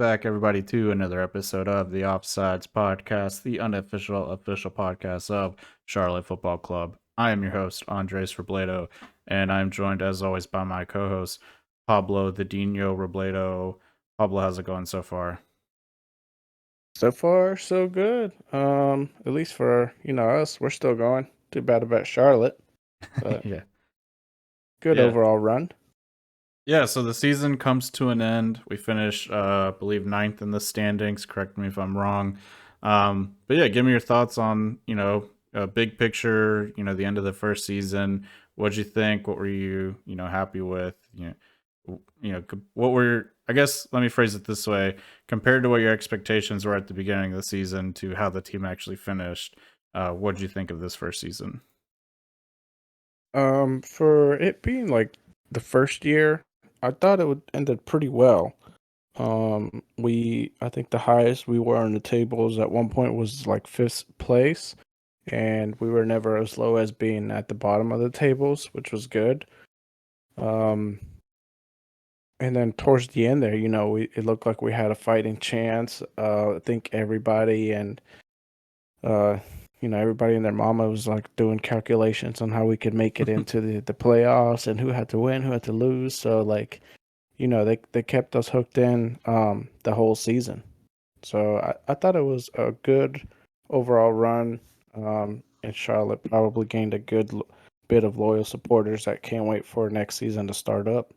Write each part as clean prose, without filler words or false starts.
back, everybody, to another episode of the Offsides Podcast, the unofficial official podcast of Charlotte Football Club. I am your host, Andres Robledo, and I'm joined, as always, by my co-host, Pablo the Dino Robledo. Pablo, how's it going so far? So far, so good. At least for us, we're still going. Too bad about Charlotte, but yeah, good yeah, overall run. yeah. So the season comes to an end. We finished, I believe, ninth in the standings. Correct me if I'm wrong. But yeah, give me your thoughts on big picture. The end of the first season. What'd you think? What were you happy with? What were, I guess, let me phrase it this way: compared to what your expectations were at the beginning of the season to how the team actually finished. What'd you think of this first season? For it being like the first year, I thought it would ended pretty well. I think the highest we were on the tables at one point was like fifth place, and we were never as low as being at the bottom of the tables, which was good. Um, and then towards the end there, it looked like we had a fighting chance. I think everybody and uh, everybody and their mama was like doing calculations on how we could make it into the playoffs and who had to win, who had to lose. So like, they kept us hooked in the whole season. So I thought it was a good overall run. And Charlotte probably gained a good bit of loyal supporters that can't wait for next season to start up.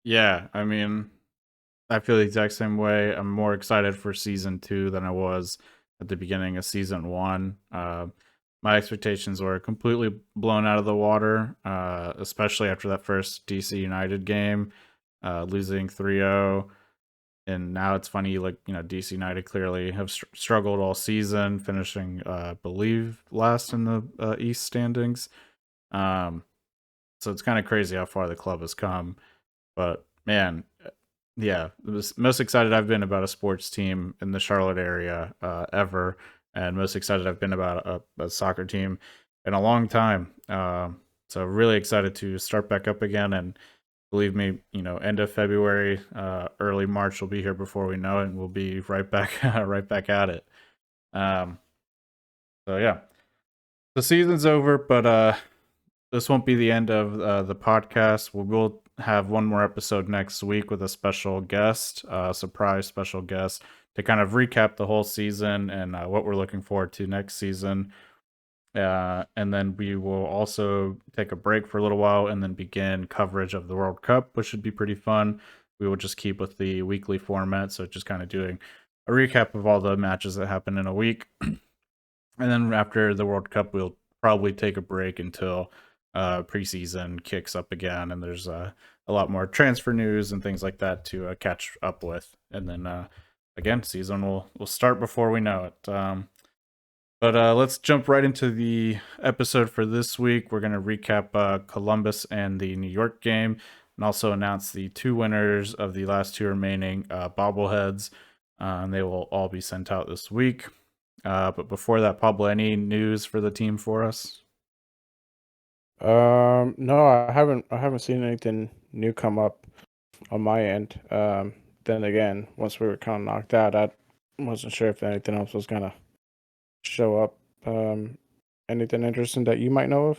Yeah, I mean, I feel the exact same way. I'm more excited for season two than I was at the beginning of season one. My expectations were completely blown out of the water, especially after that first DC United game, losing 3-0. And now it's funny, like, DC United clearly have struggled all season, finishing, I believe, last in the East standings. Um, so it's kind of crazy how far the club has come. But man, yeah, it was most excited I've been about a sports team in the Charlotte area ever, and most excited I've been about a soccer team in a long time. So really excited to start back up again, and believe me, end of February, early March will be here before we know it, and we'll be right back, right back at it. Um, so yeah, the season's over, but this won't be the end of the podcast. We will have one more episode next week with a special guest, surprise special guest, to kind of recap the whole season and what we're looking forward to next season. And then we will also take a break for a little while and then begin coverage of the World Cup, which should be pretty fun. We will just keep with the weekly format, so just kind of doing a recap of all the matches that happen in a week. And then after the World Cup, we'll probably take a break until preseason kicks up again, and there's a lot more transfer news and things like that to catch up with. And then again, season will start before we know it. But let's jump right into the episode for this week. We're going to recap Columbus and the New York game, and also announce the two winners of the last two remaining bobbleheads. And they will all be sent out this week. But before that, Pablo, any news for the team for us? No, I haven't seen anything new come up on my end. Then again, once we were kind of knocked out, I wasn't sure if anything else was gonna show up. Anything interesting that you might know of?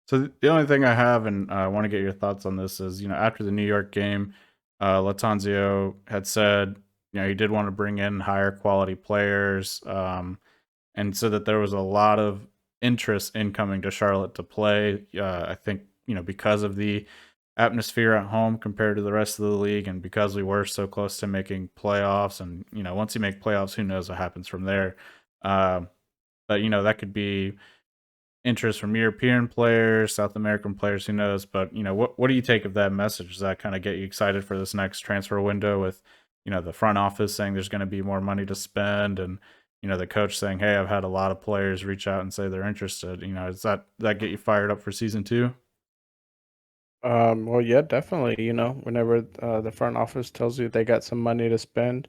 So the only thing I have, and I want to get your thoughts on this, is after the New York game, Latanzio had said he did want to bring in higher quality players, and so that there was a lot of interest in coming to Charlotte to play. I think because of the atmosphere at home compared to the rest of the league, and because we were so close to making playoffs, and once you make playoffs, who knows what happens from there. But that could be interest from European players, South American players, who knows? But what do you take of that message? Does that kind of get you excited for this next transfer window with the front office saying there's going to be more money to spend, and the coach saying, "Hey, I've had a lot of players reach out and say they're interested." Does that get you fired up for season two? Well, yeah, definitely. Whenever the front office tells you they got some money to spend,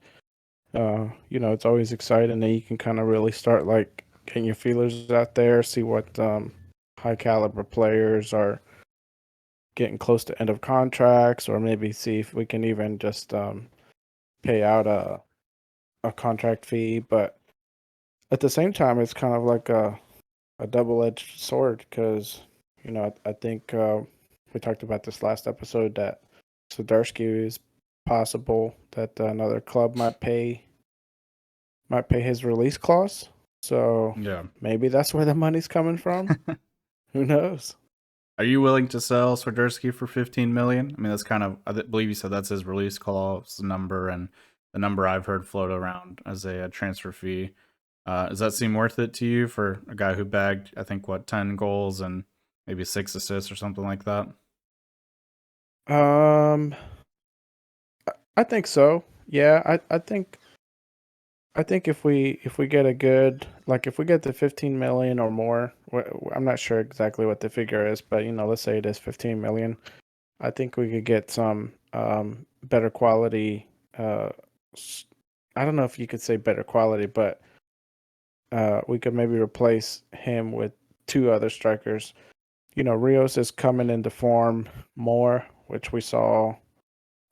it's always exciting that you can kind of really start like getting your feelers out there, see what high caliber players are getting close to end of contracts, or maybe see if we can even just pay out a contract fee, but at the same time, it's kind of like a double-edged sword because I think we talked about this last episode that Swiderski is possible that another club might pay his release clause. So Yeah. maybe that's where the money's coming from. Who knows? Are you willing to sell Swiderski for 15 million? I mean, that's kind of, believe you said that's his release clause number, and the number I've heard float around as a transfer fee. Does that seem worth it to you for a guy who bagged, I think, 10 goals and maybe 6 assists or something like that? Um, I think so. Yeah, I think if we get a good, like if we get the 15 million or more, I'm not sure exactly what the figure is, but let's say it is 15 million. I think we could get some better quality. Uh, I don't know if you could say better quality, but we could maybe replace him with two other strikers. Rios is coming into form more, which we saw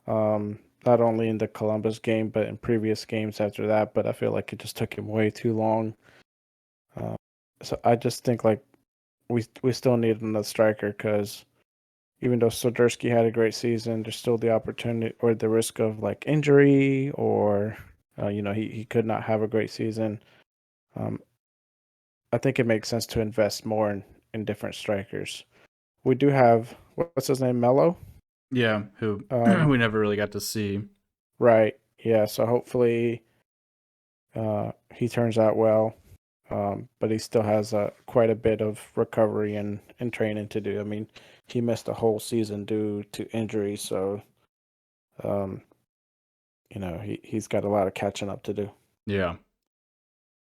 not only in the Columbus game, but in previous games after that. But I feel like it just took him way too long. Uh, so I just think like we still need another striker because even though Soderski had a great season, there's still the opportunity or the risk of like injury or he could not have a great season. Um, I think it makes sense to invest more in different strikers. We do have what's his name, Mello. Yeah, who Um, we never really got to see. right. Yeah. So hopefully he turns out well. But he still has quite a bit of recovery and training to do. I mean, he missed a whole season due to injury, so um, he's got a lot of catching up to do. Yeah.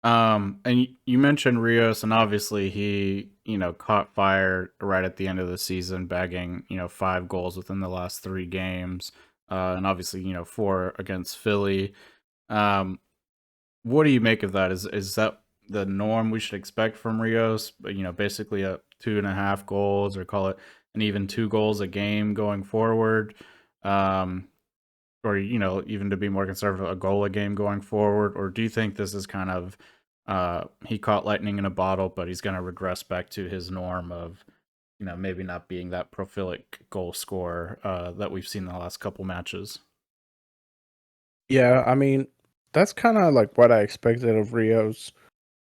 And you mentioned Rios, and obviously he, caught fire right at the end of the season, bagging, 5 goals within the last 3 games, and obviously, 4 against Philly. Um, what do you make of that? Is that the norm we should expect from Rios? Basically a 2.5 goals, or call it an even 2 goals a game going forward. Um, or even to be more conservative, a goal a game going forward? Or do you think this is kind of he caught lightning in a bottle, but he's going to regress back to his norm of maybe not being that prolific goal scorer that we've seen in the last couple matches? Yeah, I mean, that's kind of like what I expected of Rios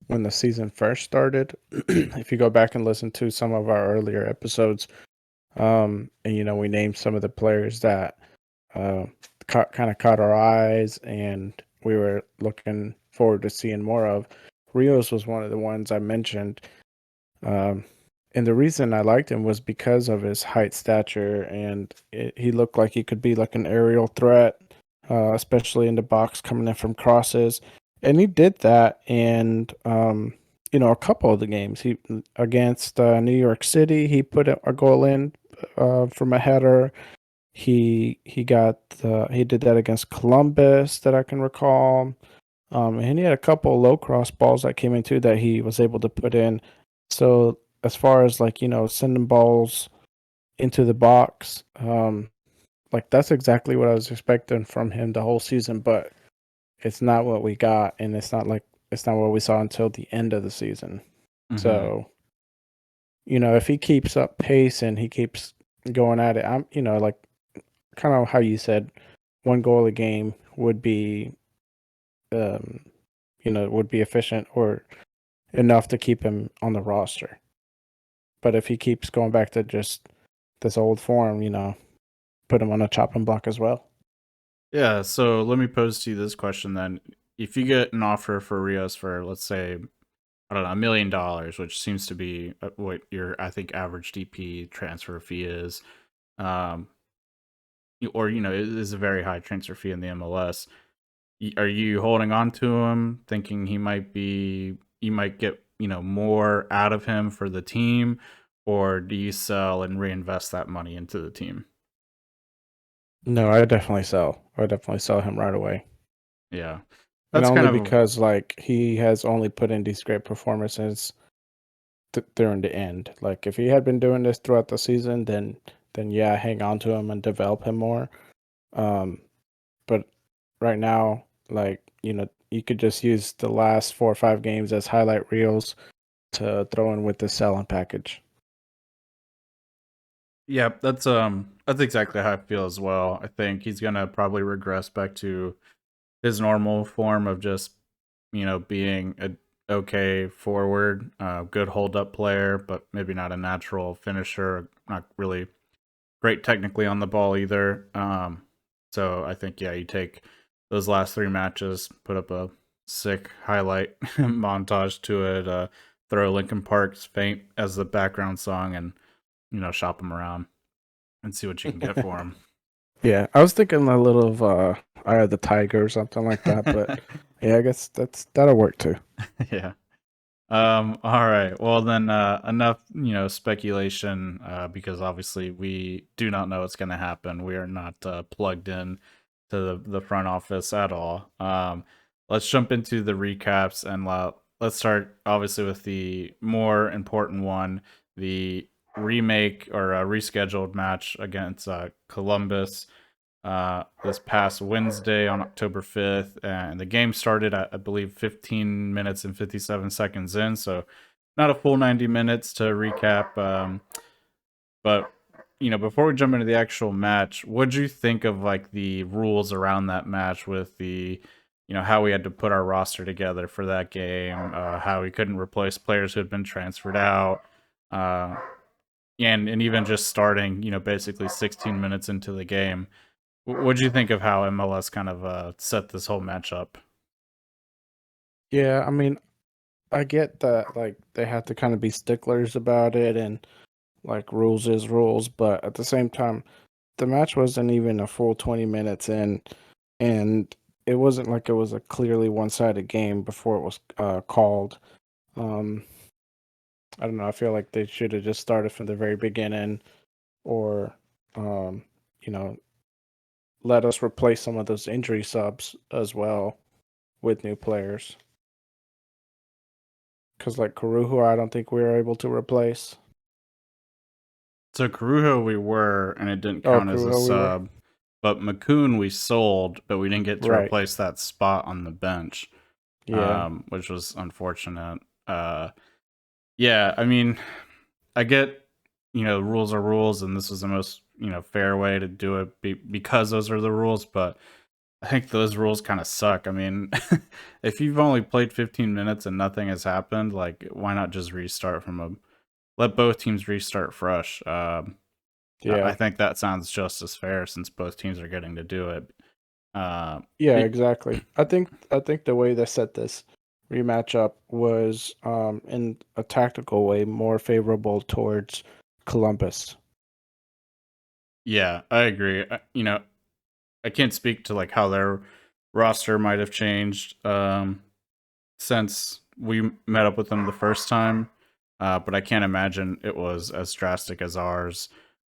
when the season first started. If you go back and listen to some of our earlier episodes, and we named some of the players that uh, kind of caught our eyes and we were looking forward to seeing more of. Rios was one of the ones I mentioned. Um, and the reason I liked him was because of his height, stature, and he looked like he could be like an aerial threat, especially in the box coming in from crosses. And he did that in, a couple of the games. He against New York City, he put a goal in from a header. He did that against Columbus that I can recall. And he had a couple low cross balls that came in too that he was able to put in. So as far as like, sending balls into the box, like that's exactly what I was expecting from him the whole season, but it's not what we got, and it's not what we saw until the end of the season. Mm-hmm. So, if he keeps up pace and he keeps going at it, I'm like kind of how you said, 1 goal a game would be um would be efficient or enough to keep him on the roster. But if he keeps going back to just this old form, put him on a chopping block as well. Yeah, so let me pose to you this question then. If you get an offer for Rios for, let's say, I don't know, $1 million, which seems to be what your, I think, average DP transfer fee is, um, or it is a very high transfer fee in the MLS. Are you holding on to him, thinking you might get more out of him for the team, or do you sell and reinvest that money into the team? No, I definitely sell. I definitely sell him right away. Yeah, And that's kind only of because like he has only put in these great performances during the end. Like if he had been doing this throughout the season, then yeah, hang on to him and develop him more. Um, but right now, like, you could just use the last 4 or 5 games as highlight reels to throw in with the selling package. Yeah, that's exactly how I feel as well. I think he's gonna probably regress back to his normal form of just being a okay forward, good hold up player, but maybe not a natural finisher. Not really great technically on the ball either. So I think you take those last 3 matches, put up a sick highlight montage to it, throw Linkin Park's "Faint" as the background song, and shop him around and see what you can get for him. Yeah, I was thinking a little of Eye of the Tiger or something like that, but yeah, I guess that'll work too. Yeah. All right. Well, then, enough, speculation, because obviously we do not know what's going to happen. We are not plugged in to the front office at all. Let's jump into the recaps and let's start obviously with the more important one, the remake or rescheduled match against Columbus this past Wednesday on October 5th. And the game started at, I believe, 15 minutes and 57 seconds in. So not a full 90 minutes to recap. But, before we jump into the actual match, what do you think of like the rules around that match with the, how we had to put our roster together for that game, how we couldn't replace players who had been transferred out, uh, and even just starting, basically 16 minutes into the game. What do you think of how MLS kind of set this whole match up? Yeah, I mean, I get that like they have to kind of be sticklers about it and like rules is rules, but at the same time, the match wasn't even a full 20 minutes in, and it wasn't like it was a clearly one-sided game before it was called. Um, I don't know. I feel like they should have just started from the very beginning, or um, you know, let us replace some of those injury subs as well with new players. Because like Karuhu, I don't think we were able to replace. So Carujo we were, and it didn't Oh, count as a Karuhu, we were sub. But McCoon we sold, but we didn't get to right. replace that spot on the bench, Yeah, which was unfortunate. Uh, yeah, I mean, I get, rules are rules, and this was the most, fair way to do it because those are the rules. But I think those rules kind of suck. I mean, if you've only played 15 minutes and nothing has happened, like, why not just restart from a let both teams restart fresh? I yeah, think that sounds just as fair since both teams are getting to do it. Uh, yeah. it Exactly. I think the way they set this rematch up was in a tactical way more favorable towards Columbus. yeah, I agree. I can't speak to like how their roster might have changed since we met up with them the first time. But I can't imagine it was as drastic as ours.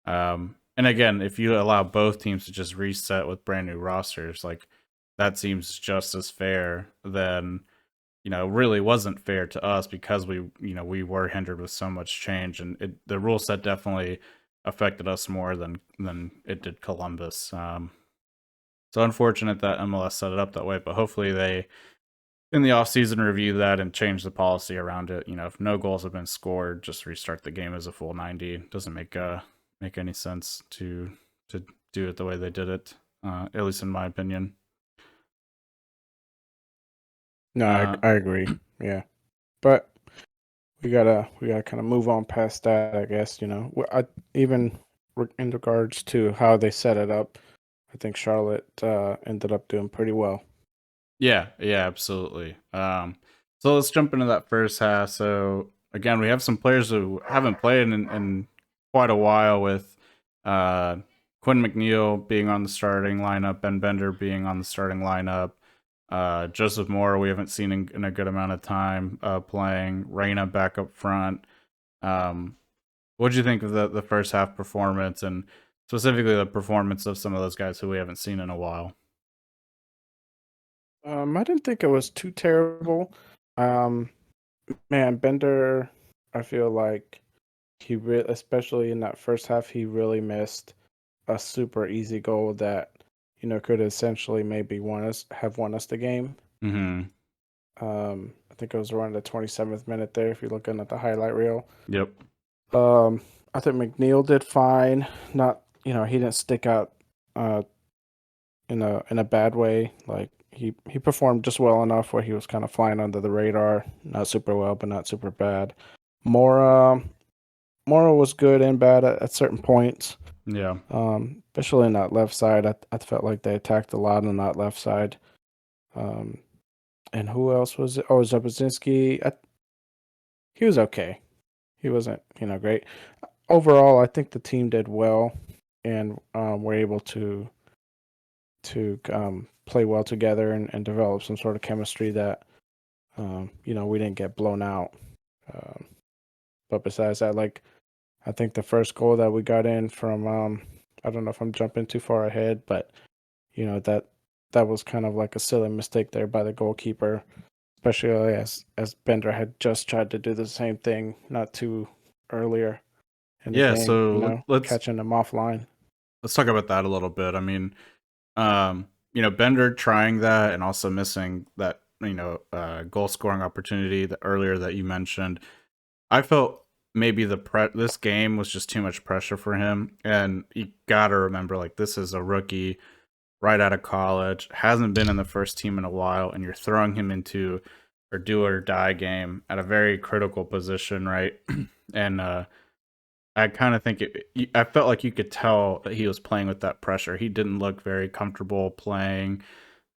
And again, if you allow both teams to just reset with brand new rosters, like that seems just as fair. Then really wasn't fair to us because we were hindered with so much change, and the rule set definitely affected us more than it did Columbus. So unfortunate that MLS set it up that way, but hopefully they in the offseason review that and change the policy around it. If no goals have been scored, just restart the game as a full 90. It doesn't make any sense to do it the way they did it, at least in my opinion. No, I Uh, I agree. Yeah, but we gotta kind of move on past that. I guess even in regards to how they set it up, I think Charlotte ended up doing pretty well. Yeah, yeah, absolutely. So let's jump into that first half. So again, we have some players who haven't played in quite a while, with uh, Quinn McNeil being on the starting lineup, Ben Bender being on the starting lineup, Joseph Moore we haven't seen in a good amount of time playing, Reyna back up front. Um, what did you think of the first half performance, and specifically the performance of some of those guys who we haven't seen in a while? I didn't think it was too terrible. Um, Man, Bender, I feel like especially in that first half, he really missed a super easy goal that could essentially maybe have won us the game. Mm-hmm. I think it was around the 27th minute there if you're looking at the highlight reel. Yep. I think McNeil did fine. Not, he didn't stick out uh in a bad way. Like he performed just well enough where he was kind of flying under the radar. Not super well, but not super bad. Mora Mora was good and bad at certain points. Yeah. Especially in that left side. I felt like they attacked a lot on that left side. Um, and who else was it? Oh, Zabrzinski. He was okay. He wasn't, great. Overall, I think the team did well and were able to play well together and develop some sort of chemistry that we didn't get blown out. Um, but besides that, like I think the first goal that we got in from I don't know if I'm jumping too far ahead, but that was kind of like a silly mistake there by the goalkeeper, especially as Bender had just tried to do the same thing not too earlier in the Yeah. game, So let's catching him offline. talk about that a little bit. I mean, Bender trying that and also missing that, goal scoring opportunity that earlier that you mentioned. I felt maybe this game was just too much pressure for him, and you gotta remember, like, this is a rookie right out of college, hasn't been in the first team in a while, and you're throwing him into a do or die game at a very critical position, right? And I kind of think I felt like you could tell that he was playing with that pressure. He didn't look very comfortable playing.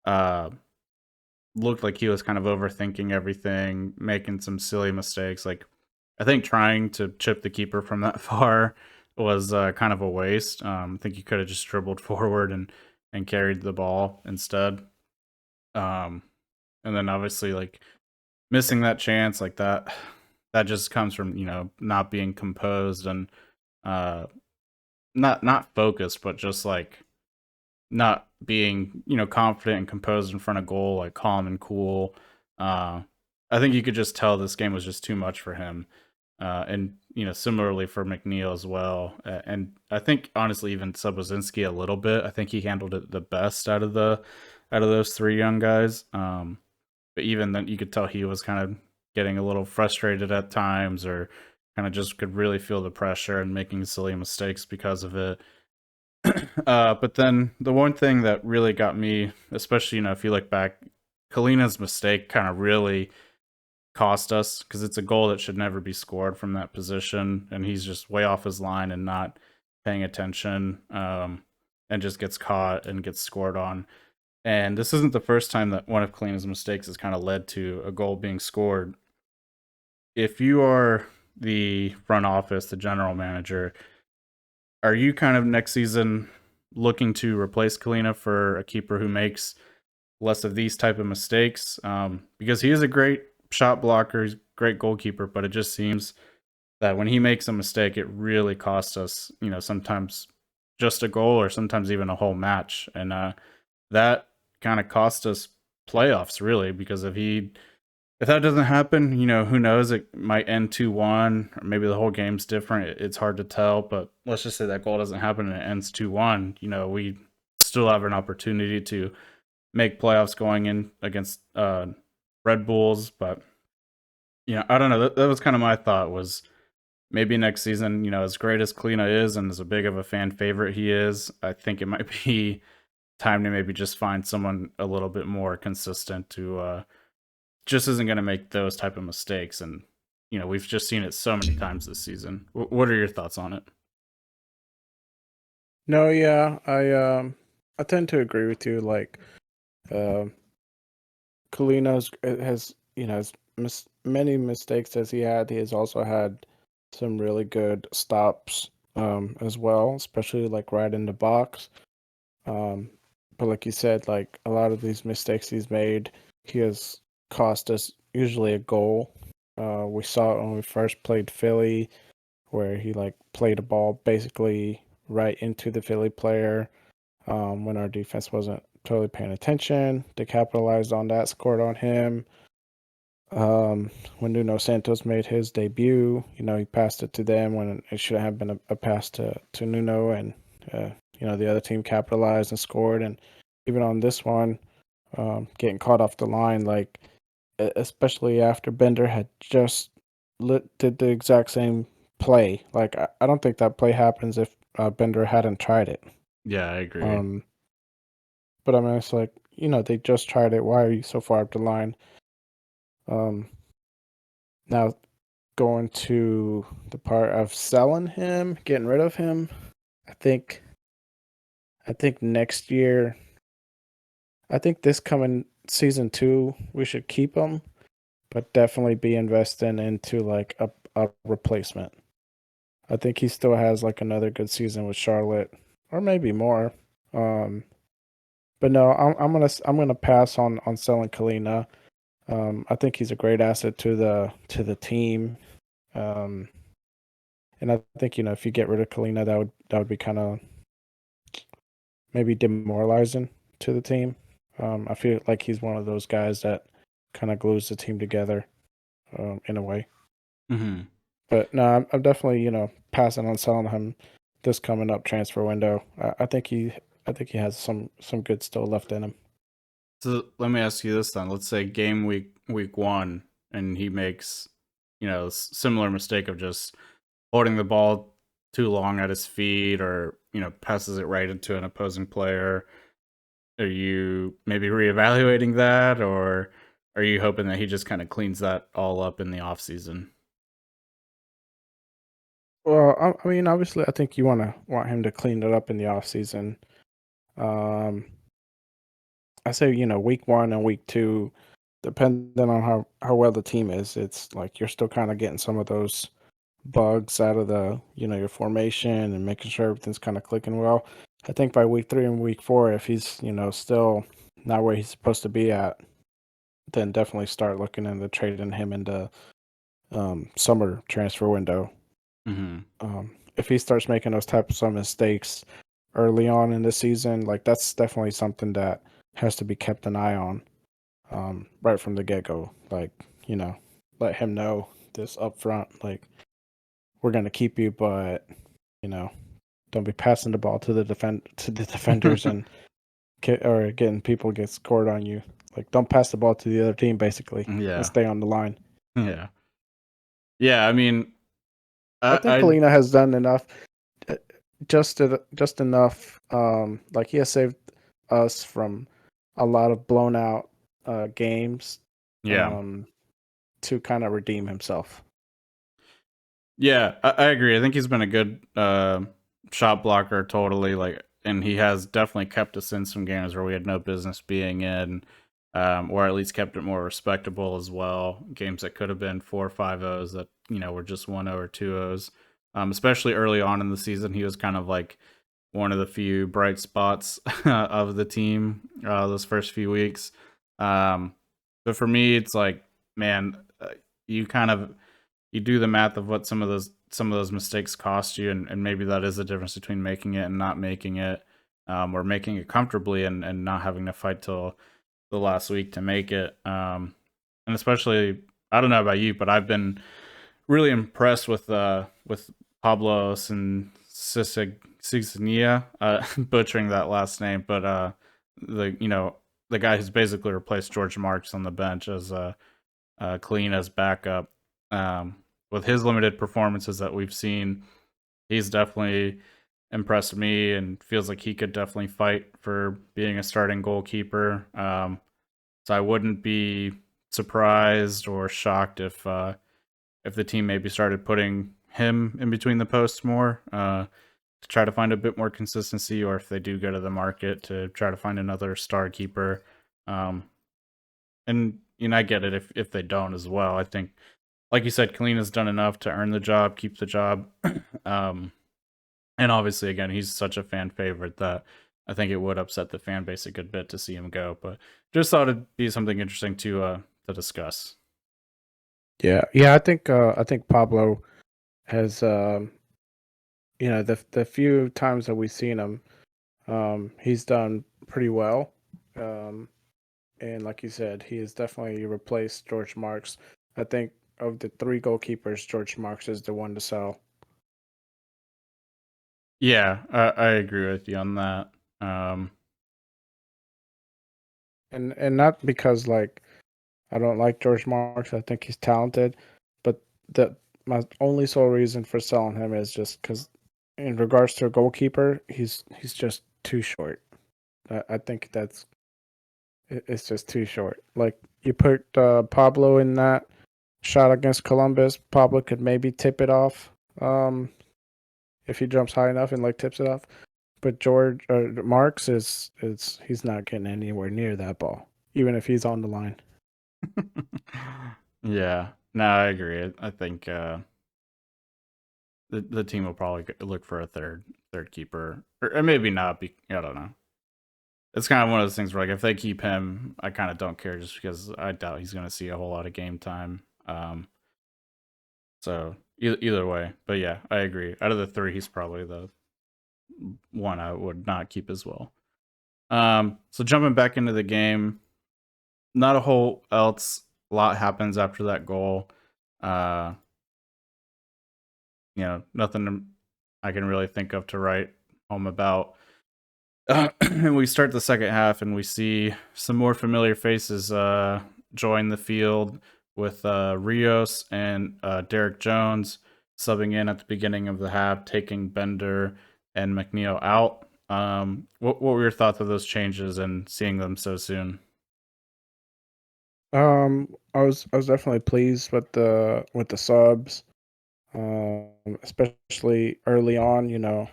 Uh, Looked like he was kind of overthinking everything, making some silly mistakes. Like, I think trying to chip the keeper from that far was kind of a waste. I think you could have just dribbled forward and carried the ball instead. Um, and then obviously, like, missing that chance like that just comes from not being composed and uh not focused, but just like not being confident and composed in front of goal, like calm and cool. uh I think you could just tell this game was just too much for him, and similarly for McNeil as well. And I think honestly even Subwazinski a little bit. I think he handled it the best out of those three young guys. But even then you could tell he was kind of getting a little frustrated at times, or kind of just could really feel the pressure and making silly mistakes because of it. But then the one thing that really got me, especially if you look back, Kalina's mistake kind of really cost us, because it's a goal that should never be scored from that position, and he's just way off his line and not paying attention, and just gets caught and gets scored on. And this isn't the first time that one of Kalina's mistakes has kind of led to a goal being scored. If you are the front office, the general manager, are you kind of next season looking to replace Kalina for a keeper who makes less of these type of mistakes? Because he is a great shot blocker, he's a great goalkeeper, but it just seems that when he makes a mistake, it really costs us, sometimes just a goal or sometimes even a whole match. And that kind of cost us playoffs, really, because if that doesn't happen, who knows? It might end 2-1, or maybe the whole game's different. It's hard to tell, but let's just say that goal doesn't happen and it ends 2-1. We still have an opportunity to make playoffs going in against Red Bulls. But, I don't know. That was kind of my thought, was maybe next season, as great as Kalina is and as a big of a fan favorite he is, I think it might be time to maybe just find someone a little bit more consistent to just isn't going to make those type of mistakes. And we've just seen it so many times this season. What are your thoughts on it? No, yeah, I tend to agree with you. Like, um, Kalina's has many mistakes as he had. He has also had some really good stops as well, especially like right in the box. Um, but like you said, like a lot of these mistakes he's made, he has cost us usually a goal. We saw it when we first played Philly, where he like played a ball basically right into the Philly player when our defense wasn't totally paying attention. They capitalized on that, scored on him. When Nuno Santos made his debut, he passed it to them when it should have been a pass to Nuno, and the other team capitalized and scored, and even on this one, getting caught off the line, like especially after Bender had just did the exact same play. Like I don't think that play happens if Bender hadn't tried it. Yeah, I agree. Um, but I mean, it's like they just tried it. Why are you so far up the line? Um, Now going to the part of selling him, getting rid of him. I think I think next year, I think this coming season 2, we should keep him, but definitely be investing into like a replacement. I think he still has like another good season with Charlotte, or maybe more. Um, but no, I'm gonna pass on selling Kalina. I think he's a great asset to the team. Um, and I think if you get rid of Kalina, that would be kind of maybe demoralizing to the team. I feel like he's one of those guys that kind of glues the team together in a way. Hmm. But no, I'm definitely passing on selling him this coming up transfer window. I think he has some good still left in him. So let me ask you this then. Let's say game week 1, and he makes similar mistake of just holding the ball too long at his feet, or passes it right into an opposing player. Are you maybe reevaluating that, or are you hoping that he just kind of cleans that all up in the off season? Well, I mean, obviously, I think you want him to clean it up in the off season. Um, I say week 1 and week 2, depending on how well the team is, it's like you're still kind of getting some of those bugs out of the your formation and making sure everything's kind of clicking well. I think by week 3 and week 4, if he's still not where he's supposed to be at, then definitely start looking into trading him into summer transfer window. Hmm. If he starts making those types of mistakes early on in the season, like that's definitely something that has to be kept an eye on right from the get go. Like you know, let him know this up front. Like we're gonna keep you, but you know, don't be passing the ball to the defenders and or getting people get scored on you. Like don't pass the ball to the other team basically and Yeah, stay on the line. yeah, yeah. I mean, I think I Kalina has done enough, uh, just enough. Like he has saved us from a lot of blown out games yeah. um, to kind of redeem himself. Yeah, I agree. I think he's been a good shot blocker, totally. Like, and he has definitely kept us in some games where we had no business being in, or at least kept it more respectable as well. Games that could have been 4 or 5 O's that were just 1-0 or 2 O's. Especially early on in the season, he was kind of like one of the few bright spots of the team those first few weeks. But for me, it's like, man, you kind of you do the math of what some of those mistakes cost you, and maybe that is the difference between making it and not making it, or making it comfortably and not having to fight till the last week to make it. And especially, I don't know about you, but I've been really impressed with Pablos and Cignia, butchering that last name, but the guy who's basically replaced George Marks on the bench as clean as backup. Um, with his limited performances that we've seen, he's definitely impressed me and feels like he could definitely fight for being a starting goalkeeper. So I wouldn't be surprised or shocked if the team maybe started putting him in between the posts more, to try to find a bit more consistency, or if they do go to the market to try to find another star keeper. Um, and I get it if they don't as well. I think, like you said, Kalina's done enough to earn the job, keep the job. um, and obviously, again, he's such a fan favorite that I think it would upset the fan base a good bit to see him go. But just thought it'd be something interesting to discuss. Yeah. I think Pablo has the few times that we've seen him, he's done pretty well. Um, and like you said, he has definitely replaced George Marks. I think of the three goalkeepers, George Marks is the one to sell. Yeah, I agree with you on that. And not because like I don't like George Marks. I think he's talented, but the my only sole reason for selling him is just because, in regards to a goalkeeper, he's just too short. I think it's just too short. Like you put Pablo in that shot against Columbus, Pablo could maybe tip it off if he jumps high enough and like tips it off. But George Marks is he's not getting anywhere near that ball, even if he's on the line. Yeah, no, I agree. I think the team will probably look for a third keeper, or maybe not. I don't know. It's kind of one of those things where, like, if they keep him, I kind of don't care, just because I doubt he's going to see a whole lot of game time. So either way, but yeah, I agree. Out of the three, he's probably the one I would not keep as well. So jumping back into the game, not a whole else lot happens after that goal. Uh, Nothing I can really think of to write home about. And we start the second half, and we see some more familiar faces join the field, with Rios and Derek Jones subbing in at the beginning of the half, taking Bender and McNeil out. What were your thoughts of those changes and seeing them so soon? I was definitely pleased with the subs. Especially early on,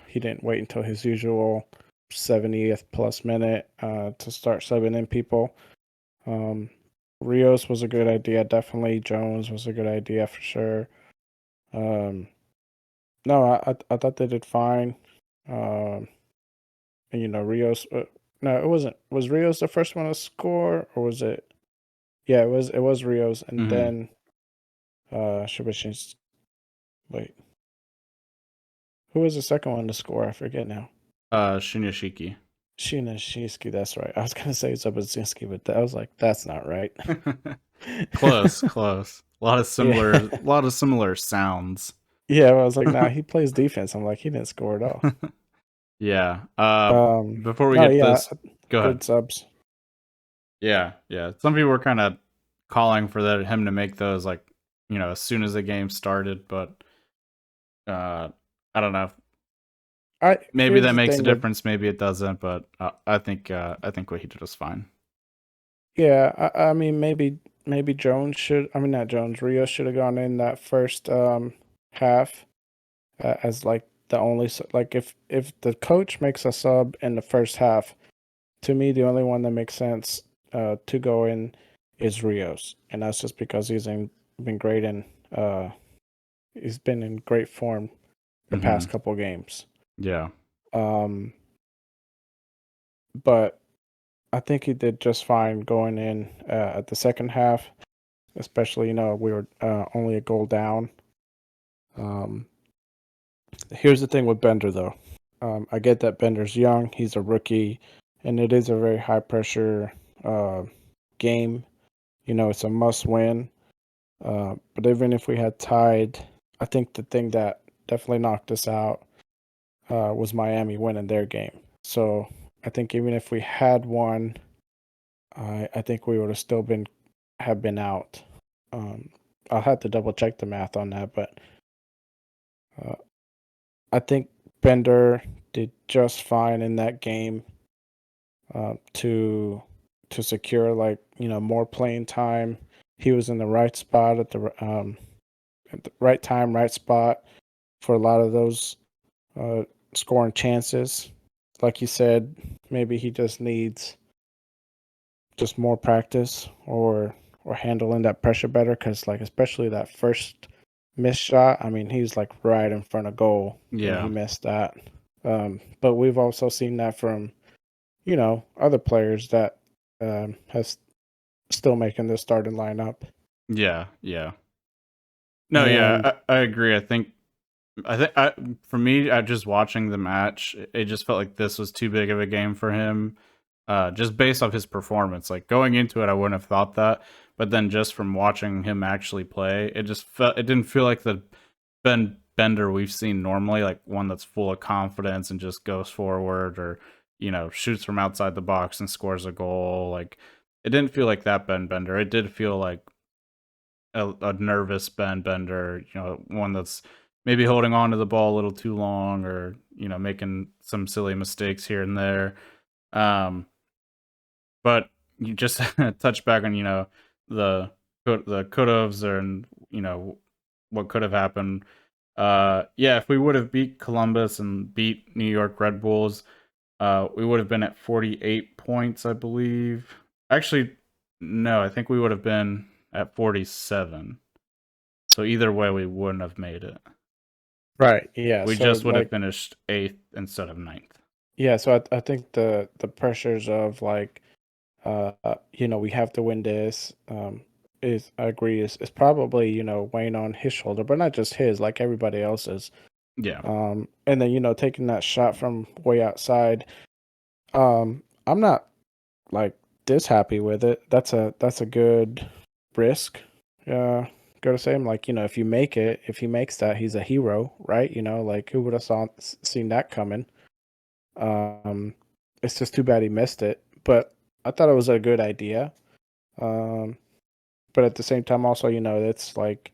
he didn't wait until his usual 70th plus minute to start subbing in people. Um, Rios was a good idea, definitely. Jones was a good idea for sure. Um, no, I thought they did fine. Um, and Rios. No, it wasn't. Was Rios the first one to score, or was it? Yeah, it was Rios, and Mm-hmm. then Shibashin's. Wait, who was the second one to score? I forget now. Shinyashiki. Shinashiski, that's right. I was gonna say Zabazinski, but I was like, that's not right. Close, close. Yeah. A lot of similar sounds. Yeah, I was like, nah, he plays defense. I'm like, he didn't score at all. Yeah. Before we No, get yeah, this, go ahead. good subs. Yeah, yeah. Some people were kind of calling for him to make those, like, as soon as the game started, but uh, I don't know. I Maybe Here's that the makes a thing with difference. Maybe it doesn't. But I think what he did was fine. yeah, I mean maybe Jones should I mean not Jones, Rio should have gone in that first half as like the only like if the coach makes a sub in the first half, to me the only one that makes sense to go in is Rios, and that's just because been great in he's been in great form the Mm-hmm. past couple games. Yeah. Um, but I think he did just fine going in at the second half, especially we were only a goal down. Um, Here's the thing with Bender though. I get that Bender's young, he's a rookie, and it is a very high pressure uh, game. It's a must win. But even if we had tied, I think the thing that definitely knocked us out was Miami winning their game. So I think even if we had won, I think we would have still been out. Um, I'll have to double check the math on that, but uh, I think Bender did just fine in that game to secure like more playing time. He was in the right spot at the right time, right spot for a lot of those uh, scoring chances. Like you said, maybe he just needs just more practice or handling that pressure better because like especially that first missed shot, I mean he's like right in front of goal and he Yeah. missed that. But we've also seen that from other players that has still making the starting lineup. Yeah. Yeah. No. And Yeah. I agree. For me, just watching the match, it just felt like this was too big of a game for him. Just based off his performance, like, going into it, I wouldn't have thought that, but then just from watching him actually play, it didn't feel like the Bender we've seen normally, like one that's full of confidence and just goes forward, or shoots from outside the box and scores a goal. Like it didn't feel like that Ben Bender. It did feel like a nervous Ben Bender, one that's maybe holding on to the ball a little too long, or making some silly mistakes here and there. But you just touch back on the could haves, and what could have happened. Yeah, if we would have beat Columbus and beat New York Red Bulls, we would have been at 48 points, I believe. Actually, no, I think we would have been at 47. So either way, we wouldn't have made it. Right. Yeah. We So just would have like, finished 8th instead of 9th. yeah. So I think the pressures of like, we have to win this. Is I agree is probably weighing on his shoulder, but not just his, like everybody else's. Yeah. And then taking that shot from way outside. I'm not like this happy with it. That's a good risk. Go to say him like if you make it, if he makes that, he's a hero, right? Like who would have seen that coming? Um, it's just too bad he missed it, but I thought it was a good idea. Um, but at the same time, also it's like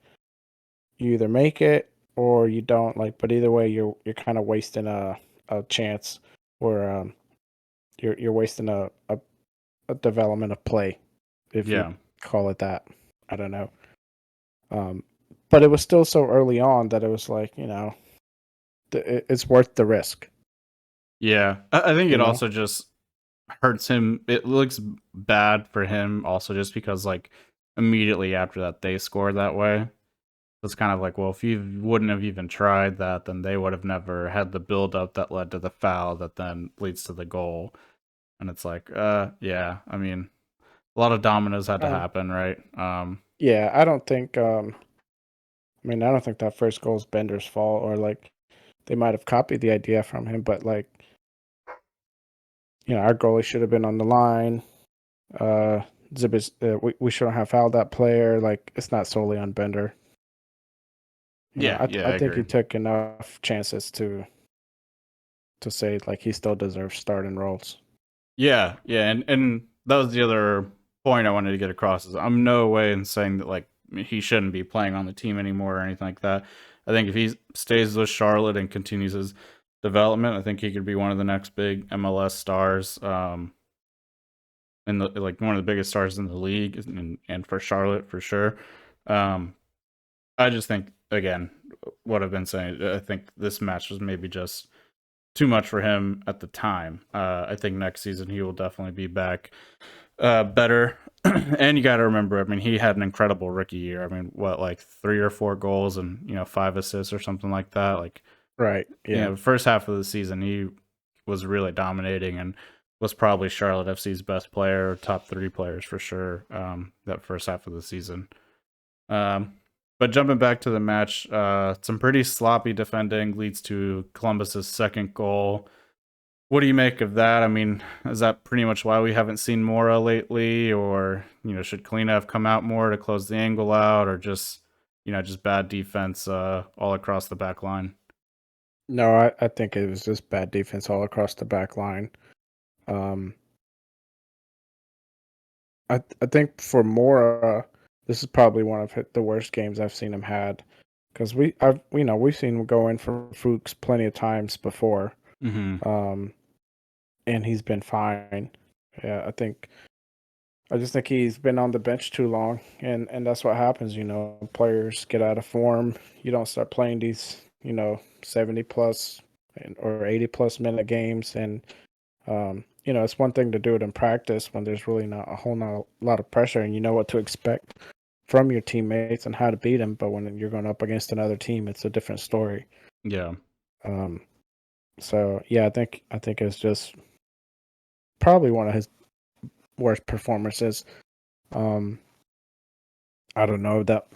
you either make it or you don't. Like, but either way, you're kind of wasting a chance, or you're wasting a development of play, if you Yeah. call it that. I don't know. Um, but it was still so early on that it was like, it's worth the risk. Yeah. I think You it know, also just hurts him. It looks bad for him also, just because like immediately after that they scored that way. It's kind of like, well, if you wouldn't have even tried that, then they would have never had the build up that led to the foul that then leads to the goal. And it's like, yeah, I mean, a lot of dominoes had to um, happen, right? yeah, I don't think. I don't think that first goal is Bender's fault, or like they might have copied the idea from him, but like, our goalie should have been on the line. Uh, Zibis, we shouldn't have fouled that player. Like, it's not solely on Bender. Yeah, yeah, I I think he agree. took enough chances to say like he still deserves starting roles. Yeah, yeah, and that was the other point I wanted to get across. Is I'm no way in saying that like he shouldn't be playing on the team anymore or anything like that. I think if he stays with Charlotte and continues his development, I think he could be one of the next big MLS stars. And like one of the biggest stars in the league, and for Charlotte for sure. Um, I just think, again, what I've been saying, I think this match was maybe just too much for him at the time. I think next season he will definitely be back better. And you got to remember, I mean, he had an incredible rookie year. I mean, what, like 3 or 4 goals and 5 assists or something like that. Like, Right. Yeah. first half of the season he was really dominating and was probably Charlotte FC's best player, top 3 players for sure. That first half of the season. Um, but jumping back to the match, some pretty sloppy defending leads to Columbus's second goal. What do you make of that? I mean, is that pretty much why we haven't seen Mora lately, or should Kalina have come out more to close the angle out, or just just bad defense all across the back line? No, I think it was just bad defense all across the back line. Um, I think for Mora, this is probably one of the worst games I've seen him had, because we've seen him go in for Fuchs plenty of times before, Mm-hmm. um, and he's been fine. Yeah, I just think he's been on the bench too long, and that's what happens. Players get out of form. You don't start playing these 70 plus or 80 plus minute games, and it's one thing to do it in practice when there's really not a whole lot of pressure and you know what to expect from your teammates and how to beat them. But when you're going up against another team, it's a different story. Yeah. Um, so yeah, I think it's just probably one of his worst performances. Um, I don't know that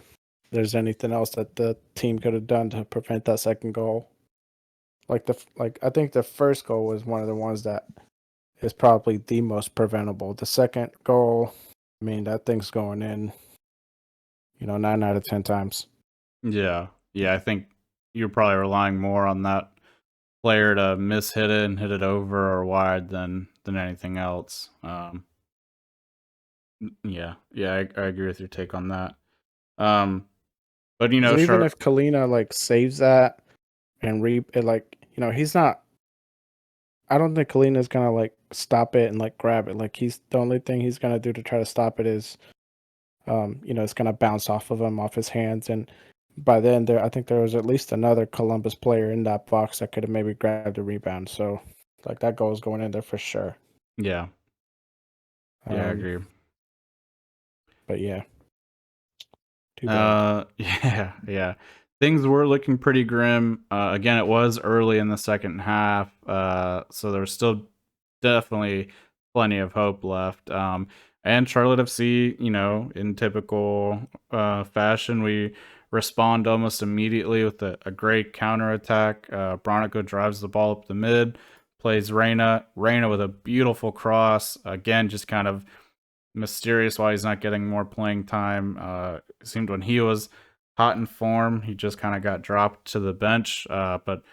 there's anything else that the team could have done to prevent that second goal. Like I think the first goal was one of the ones that is probably the most preventable. The second goal, I mean, that thing's going in, 9 out of 10 times. Yeah. Yeah. I think you're probably relying more on that player to miss hit it and hit it over or wide than anything else. Yeah, I agree with your take on that. Um, but So even Char if Kalina like saves that and like he's not. I don't think Kalina's gonna like stop it and like grab it. Like he's the only thing he's gonna do to try to stop it is it's gonna bounce off of him, off his hands, and by then I think there was at least another Columbus player in that box that could have maybe grabbed the rebound. So like that goal is going in there for sure. yeah, yeah, I Um, agree. but yeah, too bad. Yeah. Things were looking pretty grim. Again, it was early in the second half, so there was still definitely plenty of hope left. And Charlotte FC, in typical fashion, we respond almost immediately with a great counterattack. Bronico drives the ball up the mid, plays Reyna. Reyna with a beautiful cross. Again, just kind of mysterious why he's not getting more playing time. It seemed when he was hot in form, he just kind of got dropped to the bench. But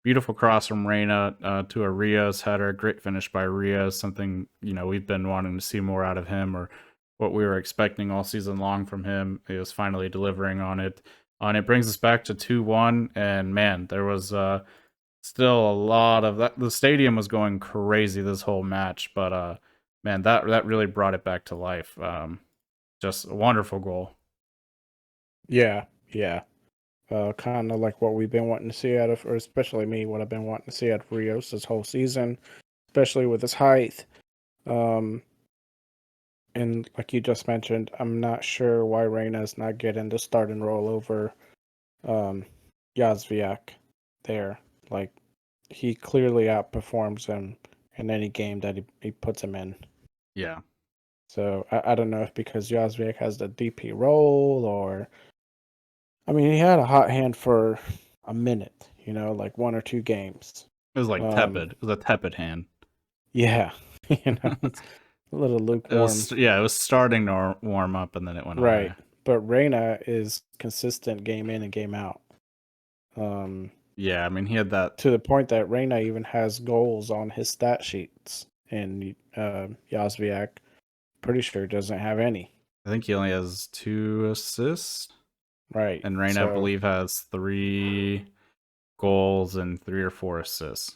beautiful cross from Reyna to a Rios header. Great finish by Rios. Something we've been wanting to see more out of him, or what we were expecting all season long from him. He was finally delivering on it. And it brings us back to 2-1. And man, there was still a lot of that. The stadium was going crazy this whole match, but man, that really brought it back to life. Just a wonderful goal. Yeah, yeah. Kind of like what we've been wanting to see out of, or especially me, what I've been wanting to see out of Rios this whole season, especially with his height. Um, and like you just mentioned, I'm not sure why Reyna's not getting the starting role over um, Yazviak there. Like he clearly outperforms him in any game that he puts him in. Yeah, So I don't know if because Yazviak has the DP role or I mean he had a hot hand for a minute, like one or two games. it was like Um, tepid. It was a tepid hand. yeah, it's a little lukewarm. It was starting to warm up, and then it went Right. away. But Reyna is consistent game in and game out. Um, Yeah, I mean he had that. to the point that Reyna even has goals on his stat sheets, and Yazviak pretty sure doesn't have any. I think he only has 2 assists, Right. and Reina, I So believe, has 3 goals and 3 or 4 assists.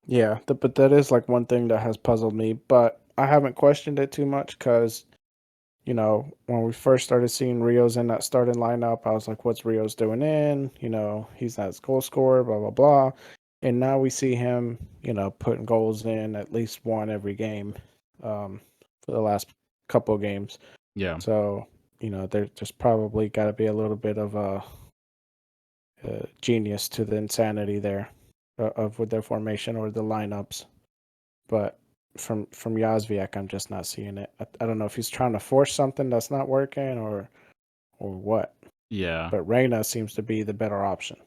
yeah, but that is like one thing that has puzzled me. But I haven't questioned it too much because when we first started seeing Rios in that starting lineup, I was like, what's Rios doing in? He's not his goal scorer, blah, blah, blah. And now we see him, putting goals in at least one every game for the last couple of games. Yeah, So, there's just probably got to be a little bit of a genius to the insanity there of with their formation or the lineups. But from Yazviak, I'm just not seeing it. I don't know if he's trying to force something that's not working or what. yeah. But Reyna seems to be the better option.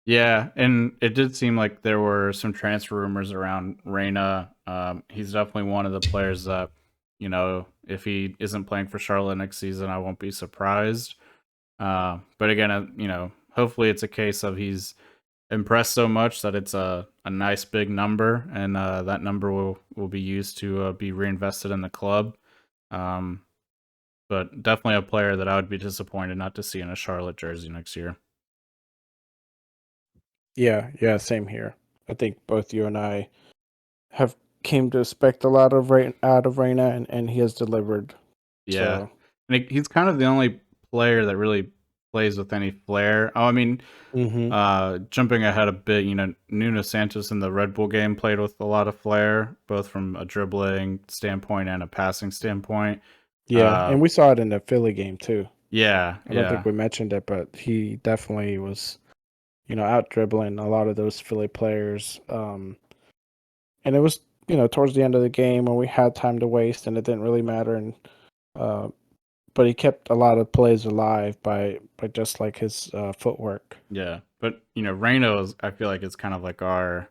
Yeah, and it did seem like there were some transfer rumors around Reyna. He's definitely one of the players that, if he isn't playing for Charlotte next season, I won't be surprised. But again, hopefully it's a case of he's impressed so much that it's a nice big number, and that number will be used to be reinvested in the club. Um, but definitely a player that I would be disappointed not to see in a Charlotte jersey next year. Yeah, same here. I think both you and I have came to expect a lot of out of Reyna, and he has delivered. Yeah, So, and he's kind of the only player that really plays with any flair. Oh, I mean, hmm jumping ahead a bit, Nuno Santos in the Red Bull game played with a lot of flair, both from a dribbling standpoint and a passing standpoint. yeah, Uh, and we saw it in the Philly game too. yeah, I don't think yeah, we mentioned it, but he definitely was, out dribbling a lot of those Philly players. And it was, towards the end of the game when we had time to waste and it didn't really matter. And uh, but he kept a lot of plays alive by just like his footwork. yeah. But Reno is, I feel like it's kind of like our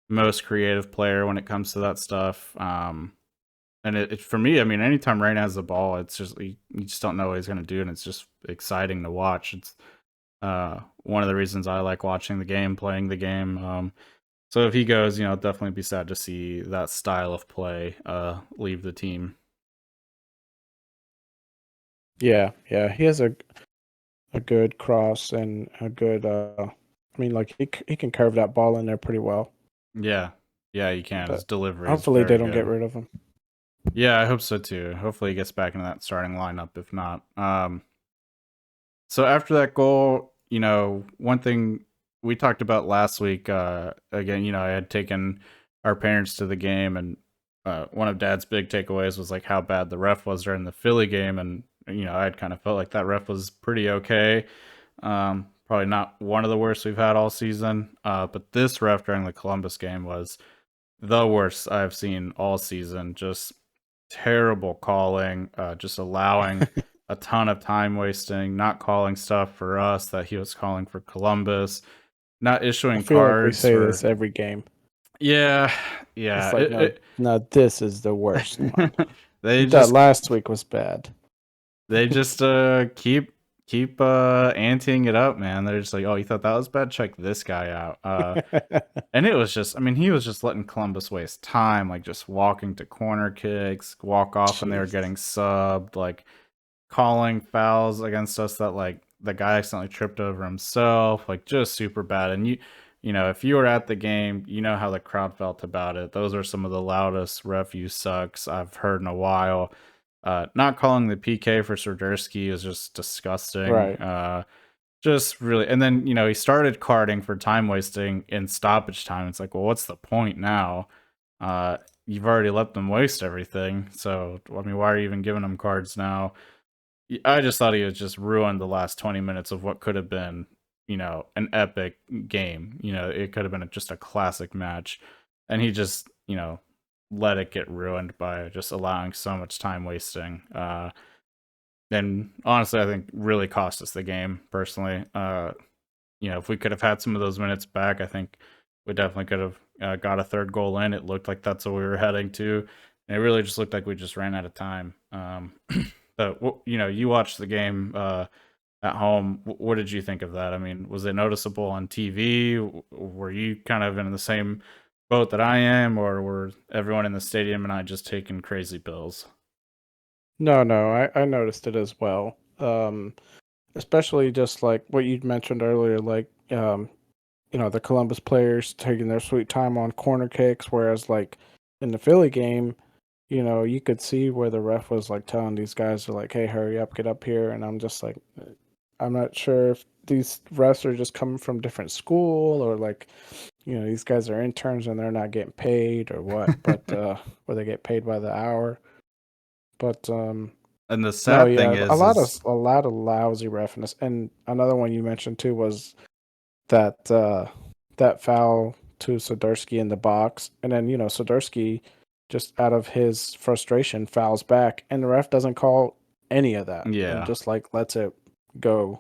most creative player when it comes to that stuff. And it for me, I mean, anytime Reno has the ball, it's just you just don't know what he's gonna do, and it's just exciting to watch. One of the reasons I like watching the game, playing the game. So if he goes, I'll definitely be sad to see that style of play leave the team. Yeah, yeah, he has a good cross and a good. I mean, like he can curve that ball in there pretty well. Yeah, yeah, you can. His But delivery is hopefully they very don't get good. rid of him. Yeah, I hope so too. Hopefully he gets back into that starting lineup. If not, so after that goal, one thing we talked about last week, again, I had taken our parents to the game, and one of Dad's big takeaways was like how bad the ref was during the Philly game, and I had kind of felt like that ref was pretty okay. Probably not one of the worst we've had all season, but this ref during the Columbus game was the worst I've seen all season. Just terrible calling, just allowing a ton of time wasting, not calling stuff for us that he was calling for Columbus, not I issuing feel like we cards say for. this every game. Yeah, yeah. It's like no, this is the worst one. They You thought just last week was bad. they just keep anteing it up, man. They're just like, oh, you thought that was bad? Check this guy out. And it was just, I mean, he was just letting Columbus waste time, like just walking to corner kicks, walk off when they were Jeez. getting subbed, like calling fouls against us that like the guy accidentally tripped over himself, like just super bad. And if you were at the game, you know how the crowd felt about it. Those are some of the loudest ref you sucks I've heard in a while. Not calling the PK for Swiderski is just disgusting. Right. Just really, and then he started carding for time wasting in stoppage time. It's like, well, what's the point now? You've already let them waste everything, so I mean, why are you even giving them cards now? I just thought he had just ruined the last 20 minutes of what could have been, an epic game. It could have been just a classic match, and he just, let it get ruined by just allowing so much time wasting. And honestly, I think really cost us the game personally. If we could have had some of those minutes back, I think we definitely could have got a third goal in. It looked like that's what we were heading to. And it really just looked like we just ran out of time. But you watched the game at home. What did you think of that? I mean, was it noticeable on TV? Were you kind of in the same boat that I am, or were everyone in the stadium and I just taking crazy pills? No, no, I noticed it as well. Especially just like what you mentioned earlier, like the Columbus players taking their sweet time on corner kicks, whereas like in the Philly game, you could see where the ref was like telling these guys to like, hey, hurry up, get up here. And I'm just like, I'm not sure if these refs are just coming from different school or like, these guys are interns and they're not getting paid or what, but or they get paid by the hour. But And the no, sad thing yeah, a lot of is a lot of lousy reference. And another one you mentioned too was that that foul to Soderski in the box, and then Soderski just out of his frustration fouls back, and the ref doesn't call any of that, and yeah, just like lets it go,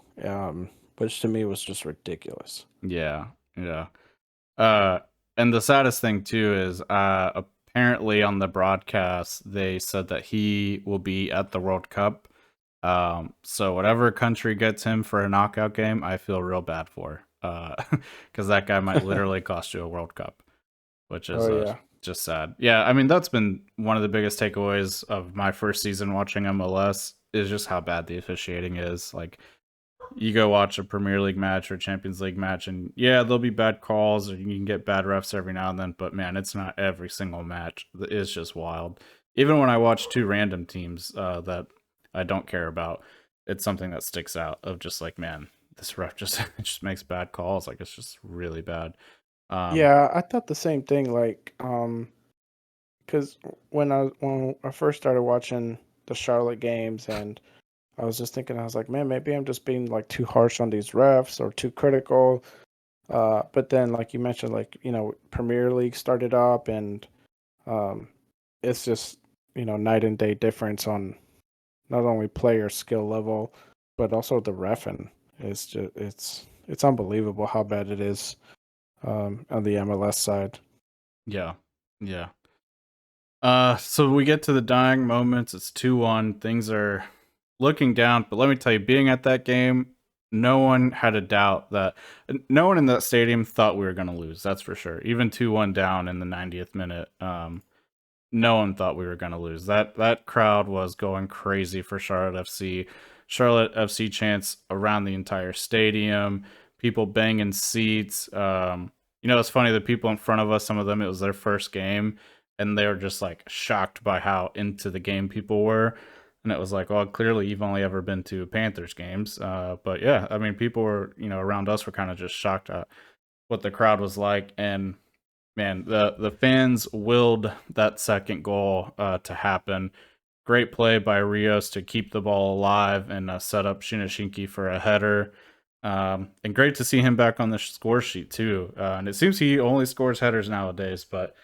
which to me was just ridiculous. yeah, yeah. Uh, and the saddest thing too is apparently on the broadcast they said that he will be at the World Cup. So whatever country gets him for a knockout game, I feel real bad for. Because that guy might literally cost you a World Cup, which Oh is yeah, just sad. Yeah, I mean that's been one of the biggest takeaways of my first season watching MLS is just how bad the officiating is. Like you go watch a Premier League match or Champions League match, and yeah, there'll be bad calls, or you can get bad refs every now and then. But man, it's not every single match. It's just wild. Even when I watch two random teams that I don't care about, it's something that sticks out. Of just like, man, this ref just just makes bad calls. Like it's just really bad. Um, yeah. I thought the same thing. Like, because when I first started watching the Charlotte games, and I was just thinking, I was like, man, maybe I'm just being like too harsh on these refs or too critical. But then, like you mentioned, like Premier League started up, and um, it's just night and day difference on not only player skill level, but also the refing. It's just it's unbelievable how bad it is on the MLS side. yeah, yeah. So we get to the dying moments. It's 2-1. Things are looking down, but let me tell you, being at that game, no one had a doubt that no one in that stadium thought we were going to lose. That's for sure. Even 2-1 down in the 90th minute. No one thought we were going to lose. That crowd was going crazy for Charlotte FC. Charlotte FC chants around the entire stadium. People banging seats. It's funny. The people in front of us, some of them, it was their first game, and they were just like shocked by how into the game people were. And it was like, well, clearly you've only ever been to Panthers games. But yeah, I mean, people were, around us were kind of just shocked at what the crowd was like. And man, the fans willed that second goal to happen. Great play by Rios to keep the ball alive and set up Shinoshinki for a header. And great to see him back on the score sheet too. And it seems he only scores headers nowadays, but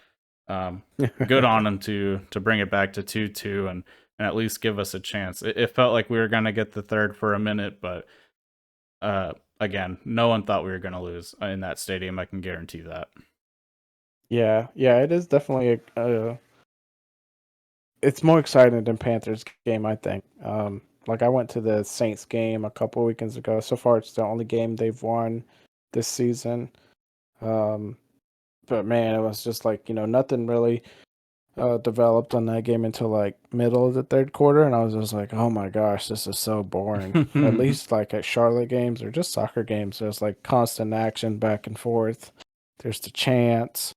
good on him to bring it back to 2-2 and at least give us a chance. It felt like we were going to get the third for a minute, but again, no one thought we were going to lose in that stadium. I can guarantee that. Yeah, it is definitely it's more exciting than Panthers game, I think. Like I went to the Saints game a couple weekends ago. So far, it's the only game they've won this season. But man, it was just like nothing really developed on that game until like middle of the third quarter, and I was just like, oh my gosh, this is so boring. At least like at Charlotte games or just soccer games, there's like constant action back and forth. There's the chants.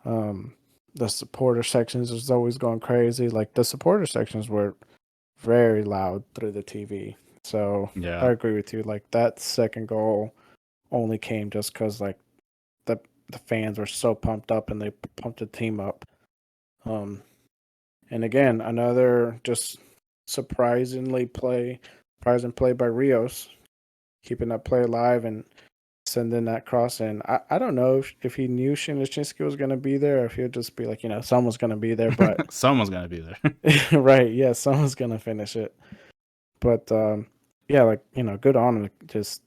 The supporter sections is always going crazy. Like the supporter sections were very loud through the TV. So I Yeah. agree with you. Like that second goal only came just because like the fans were so pumped up and they pumped the team up. Um, and again, another just surprising play by Rios, keeping that play alive and sending that cross in. I don't know if he knew Shinishinsky was going to be there, or if he'd just be like, someone's going to be there, but Someone's going to be there. right, yeah, someone's going to finish it. But yeah, like good on him. Just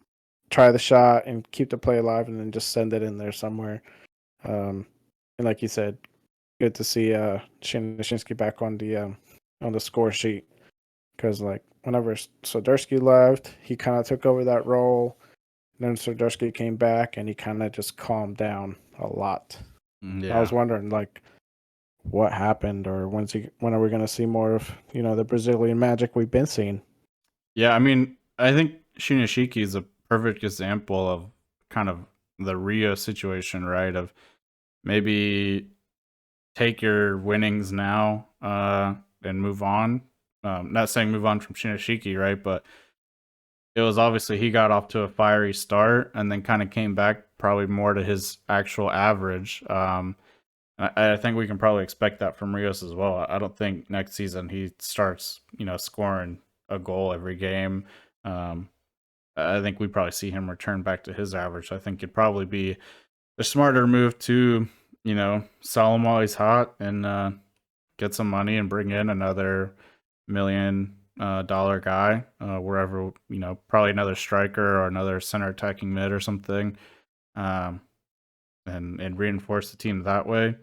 try the shot and keep the play alive, and then just send it in there somewhere. And like you said, good to see Shinishinsky back on the score sheet, because like whenever Soderski left, he kind of took over that role. Then Soderski came back and he kind of just calmed down a lot. I was Yeah. wondering like what happened, or when are we going to see more of the Brazilian magic we've been seeing? Yeah, I mean, I think Shinyashiki is a perfect example of kind of the Rio situation, right? Of maybe take your winnings now and move on. Not saying move on from Shinyashiki, right? But it was obviously he got off to a fiery start and then kind of came back probably more to his actual average. I think we can probably expect that from Rios as well. I don't think next season he starts, scoring a goal every game. Um, I think we probably see him return back to his average. I think it'd probably be the smarter move to, sell him while he's hot and get some money and bring in another $1 million guy, wherever, probably another striker or another center attacking mid or something, um, and reinforce the team that way.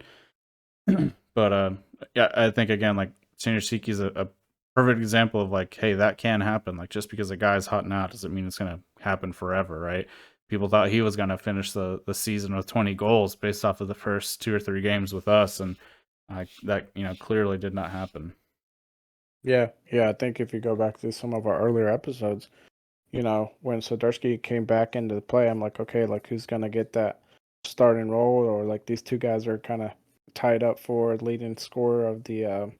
But yeah, I think again, like Shinji is a perfect example of like, hey, that can happen. Like just because a guy's hot now doesn't mean it's gonna happen forever, right? People thought he was gonna finish the season with 20 goals based off of the first 2 or 3 games with us, and that clearly did not happen. Yeah, I think if you go back to some of our earlier episodes, when Soderski came back into the play, I'm like, okay, like who's gonna get that starting role, or like these two guys are kind of tied up for leading scorer of the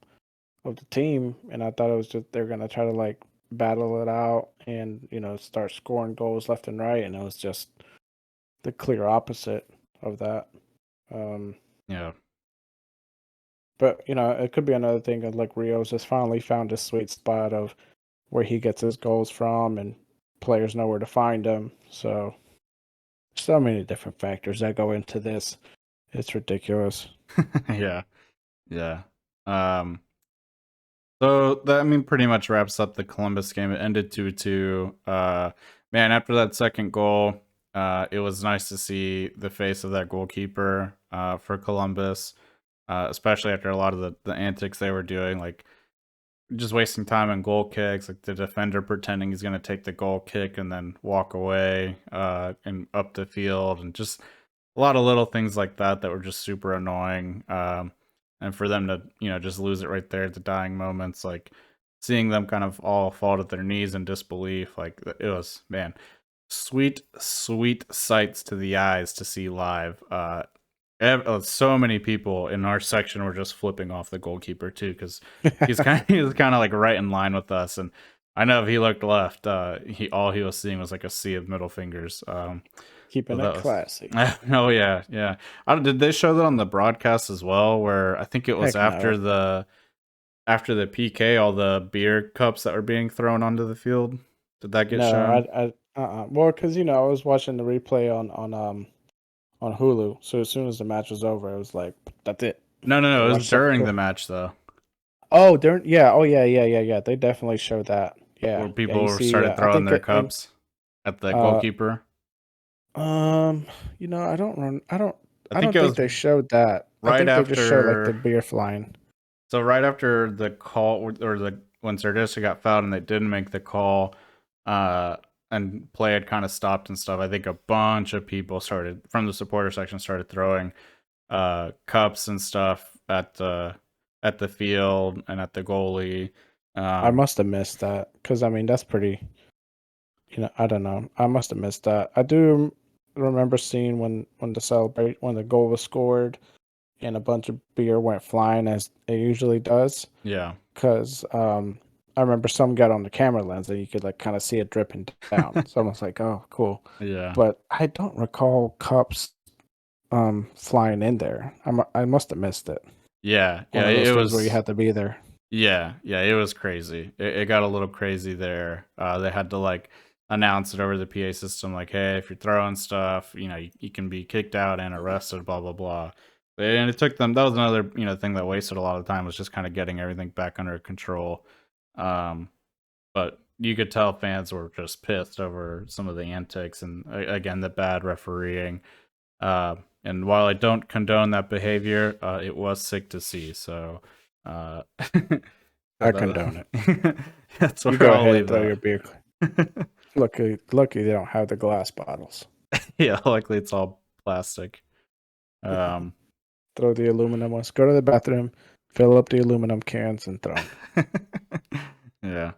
team, and I thought it was just they're gonna try to like battle it out and start scoring goals left and right, and it was just the clear opposite of that. Um, Yeah. but it could be another thing of like Rios has finally found his sweet spot of where he gets his goals from, and players know where to find him. So many different factors that go into this. It's ridiculous. Yeah. Yeah. Um, so that, I mean, pretty much wraps up the Columbus game. It ended 2-2. Man, after that second goal, it was nice to see the face of that goalkeeper for Columbus, especially after a lot of the antics they were doing. Like just wasting time on goal kicks, like the defender pretending he's going to take the goal kick and then walk away and up the field, and just a lot of little things like that that were just super annoying. And for them to, just lose it right there at the dying moments, like seeing them kind of all fall to their knees in disbelief, like it was, man, sweet, sweet sights to the eyes to see live. So many people in our section were just flipping off the goalkeeper too, because he was kind of like right in line with us. And I know if he looked left, he was seeing was like a sea of middle fingers. So Keeping it that was classy. oh yeah, yeah. Did they show that on the broadcast as well? Where I think it was Heck no. after the PK, all the beer cups that were being thrown onto the field. Did that get No, shown? Well, because I was watching the replay on Hulu. So as soon as the match was over, I was like, "That's it. No, no, Go no. It was watch some." during the match though, Oh, during yeah. Oh, yeah, yeah, yeah, yeah. They definitely showed that. Yeah, where yeah. You people see, started I throwing think their that in cups at the uh goalkeeper. I don't run. I I think don't it think was they showed that. I right think they just showed like the after. beer flying. So right after the call, or the when Sardisha got fouled and they didn't make the call, uh, and play had kind of stopped and stuff. I think a bunch of people started from the supporter section started throwing cups and stuff at the field and at the goalie. I Um, must have missed that because that's pretty. I don't know. I must have missed that. I do remember seeing when the goal was scored and a bunch of beer went flying as it usually does. yeah, Because I remember some got on the camera lens and you could like kind of see it dripping down. So I was like, oh, cool. yeah, But I don't recall cups flying in there. I must have missed it. yeah, One yeah. of those It things where you was. had to be there. Yeah, yeah, it was crazy. It got a little crazy there. They had to like announce it over the PA system, like, "Hey, if you're throwing stuff, you can be kicked out and arrested." Blah blah blah. And it took them. That was another thing that wasted a lot of time, was just kind of getting everything back under control. Um, but you could tell fans were just pissed over some of the antics and again the bad refereeing. And while I don't condone that behavior, it was sick to see. So, uh, I condone it. that's You where go I'll ahead and leave throw your that. beer. Lucky they don't have the glass bottles. Yeah, likely it's all plastic. Um, Throw the aluminum ones. Go to the bathroom, fill up the aluminum cans, and throw them. yeah.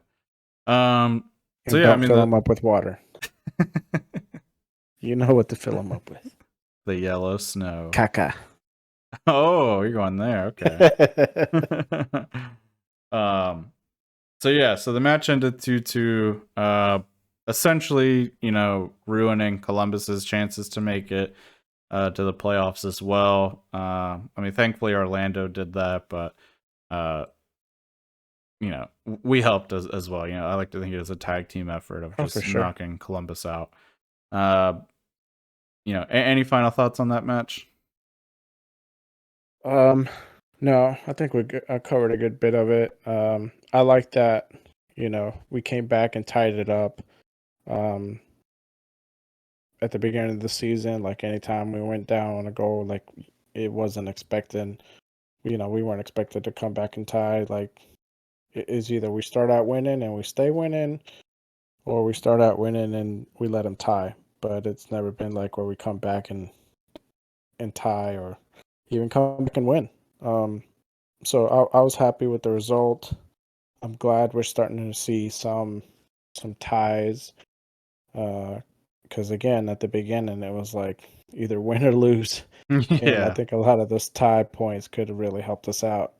Um, so And yeah, I don't mean fill them up with water. You know what to fill them up with. the yellow snow. Caca. Oh, you're going there. Okay. um, So yeah, so the match ended 2-2, essentially, ruining Columbus's chances to make it to the playoffs as well. I mean, thankfully Orlando did that, but uh, we helped as well. I like to think it was a tag team effort of Oh, for just sure. knocking Columbus out. Uh, any final thoughts on that match? Um, no, I think I covered a good bit of it. I like that, we came back and tied it up. Um, at the beginning of the season, like anytime we went down on a goal, like it wasn't expected. We weren't expected to come back and tie. Like it is either we start out winning and we stay winning, or we start out winning and we let them tie. But it's never been like where we come back and tie or even come back and win. So I was happy with the result. I'm glad we're starting to see some ties. Because again, at the beginning, it was like either win or lose, and I Yeah. think a lot of those tie points could have really helped us out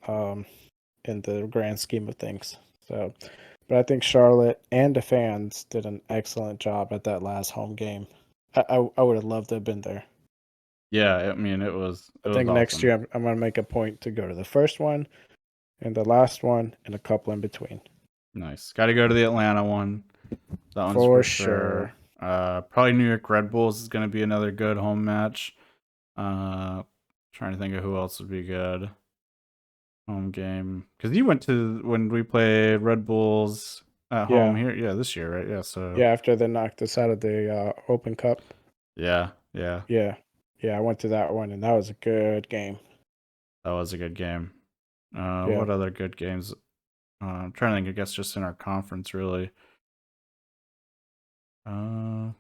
in the grand scheme of things. So, but I think Charlotte and the fans did an excellent job at that last home game. I would have loved to have been there. Yeah, I mean, it I was think next year awesome. I'm going to make a point to go to the first one and the last one and a couple in between. Nice. Got to go to the Atlanta one. That one's For for sure. sure. Probably New York Red Bulls is going to be another good home match. Uh, Trying to think of who else would be good home game, because you went to when we played Red Bulls at home Yeah. here. Yeah, this year, right? Yeah. So Yeah, after they knocked us out of the Open Cup. yeah, yeah, Yeah. Yeah, I went to that one and that was a good game. that was a good game. Yeah. What other good games? I'm trying to think. I guess just in our conference, really. Uh,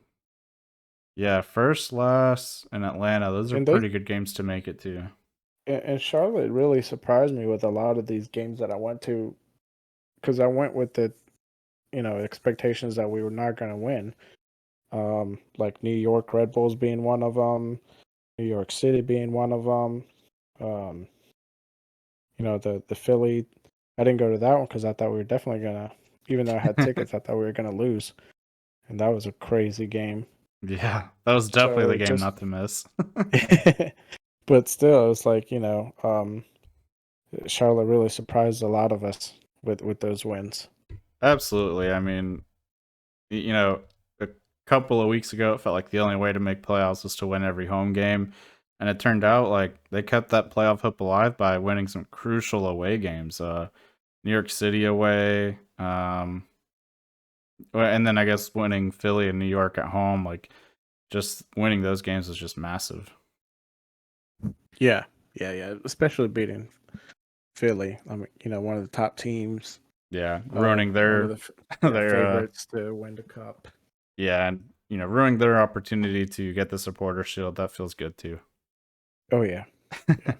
yeah, first, last, and Atlanta. Those are And they pretty good games to make it to. and Charlotte really surprised me with a lot of these games that I went to, because I went with the expectations that we were not going to win. Like New York Red Bulls being one of them, New York City being one of them. Um, the Philly. I didn't go to that one because I thought we were definitely gonna, even though I had tickets, I thought we were gonna lose, and that was a crazy game. Yeah, that was definitely So the it game just, not to miss. but still, it's like Charlotte really surprised a lot of us with those wins. Absolutely. I mean, a couple of weeks ago, it felt like the only way to make playoffs was to win every home game. And it turned out like they kept that playoff hope alive by winning some crucial away games. New York City away, and then I guess winning Philly and New York at home. Like just winning those games was just massive. Yeah, yeah. Especially beating Philly. I mean, one of the top teams, Yeah, ruining one of their the their favorites to win the cup. yeah, and ruining their opportunity to get the supporter shield. That feels good too. Oh yeah, yeah.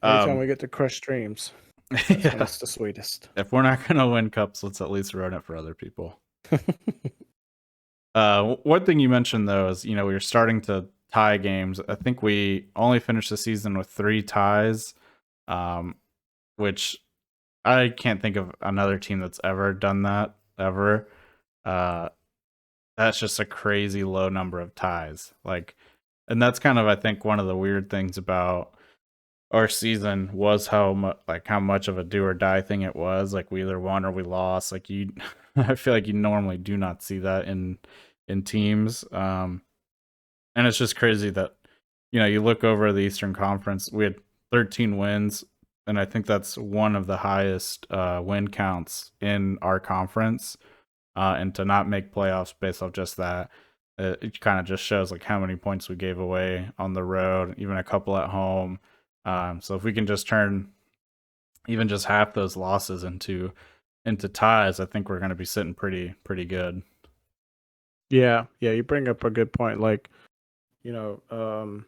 Anytime um, we get to crush dreams, that's when yeah. it's the sweetest. If we're not gonna win cups, let's at least ruin it for other people. One thing you mentioned though is we were starting to tie games. I think we only finished the season with 3 ties, um, which I can't think of another team that's ever done that ever. Uh, that's just a crazy low number of ties. Like, and that's kind of I think one of the weird things about our season was how much of a do or die thing it was. Like we either won or we lost. Like you, I feel like you normally do not see that in teams. And it's just crazy that you look over the Eastern Conference. We had 13 wins, and I think that's one of the highest win counts in our conference. And to not make playoffs based off just that, it kind of just shows like how many points we gave away on the road, even a couple at home. So if we can just turn even just half those losses into ties, I think we're going to be sitting pretty good. Yeah, yeah, you bring up a good point. Like, you know, um,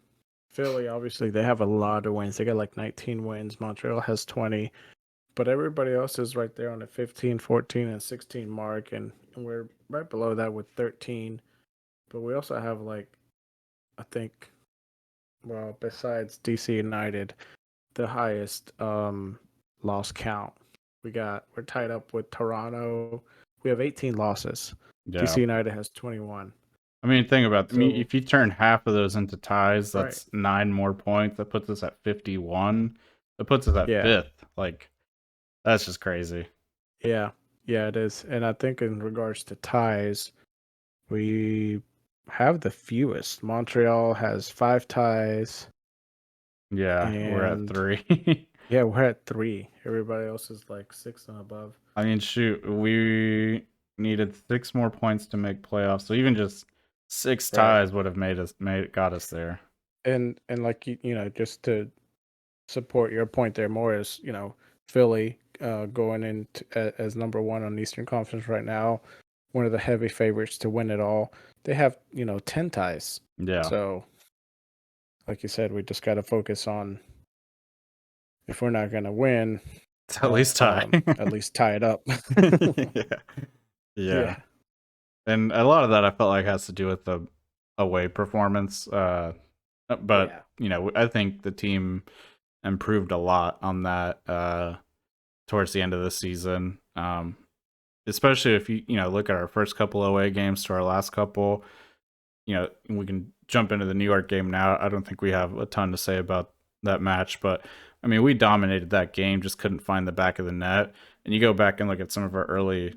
Philly, obviously, they have a lot of wins. They got like 19 wins. Montreal has 20, but everybody else is right there on the 15, 14, and 16 mark. And we're right below that with 13. But we also have, like, I think, well, besides DC United, the highest loss count. We're tied up with Toronto. We have 18 losses. Yeah. DC United has 21. I mean, think about. I mean, So, if you turn half of those into ties, right. that's 9 more points. That puts us at 51. That puts us at Yeah. fifth. Like that's just crazy. Yeah. Yeah, it is. And I think in regards to ties, we have the fewest. Montreal has 5 ties, Yeah, we're at and 3. yeah, we're at 3. Everybody else is like 6 and above. I mean, shoot, we needed 6 more points to make playoffs. So even just six Right. ties would have got us there. And like just to support your point there more is, Philly going in as number 1 on the Eastern Conference right now, one of the heavy favorites to win it all. They have, 10 ties. Yeah, So, like you said, we just got to focus on, if we're not going to win, it's at least tie. at least tie it up. Yeah, yeah. Yeah. And a lot of that I felt like has to do with the away performance. But Yeah. I think the team improved a lot on that towards the end of the season. Especially if you look at our first couple away games to our last couple. We can jump into the New York game now. I don't think we have a ton to say about that match, but I mean, we dominated that game, just couldn't find the back of the net. And you go back and look at some of our early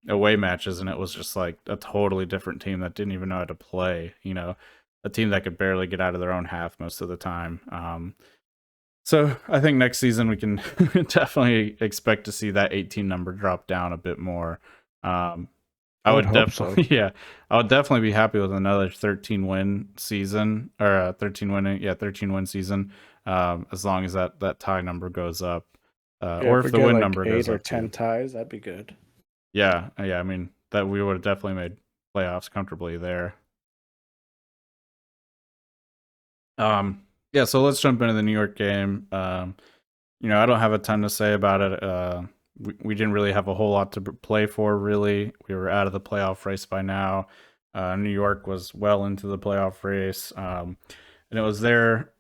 away matches, and it was just like a totally different team that didn't even know how to play. A team that could barely get out of their own half most of the time. So I think next season we can definitely expect to see that 18 number drop down a bit more. I I would would hope so. definitely, yeah, I would definitely be happy with another 13 win season or 13 win season. As long as that tie number goes up, Yeah, or if if we the get win like number goes 8 or 10 up too. ties, that'd be good. Yeah. I mean that we would have definitely made playoffs comfortably there. Yeah. So let's jump into the New York game. I don't have a ton to say about it. We didn't really have a whole lot to play for, really. We were out of the playoff race by now. New York was well into the playoff race. And it was their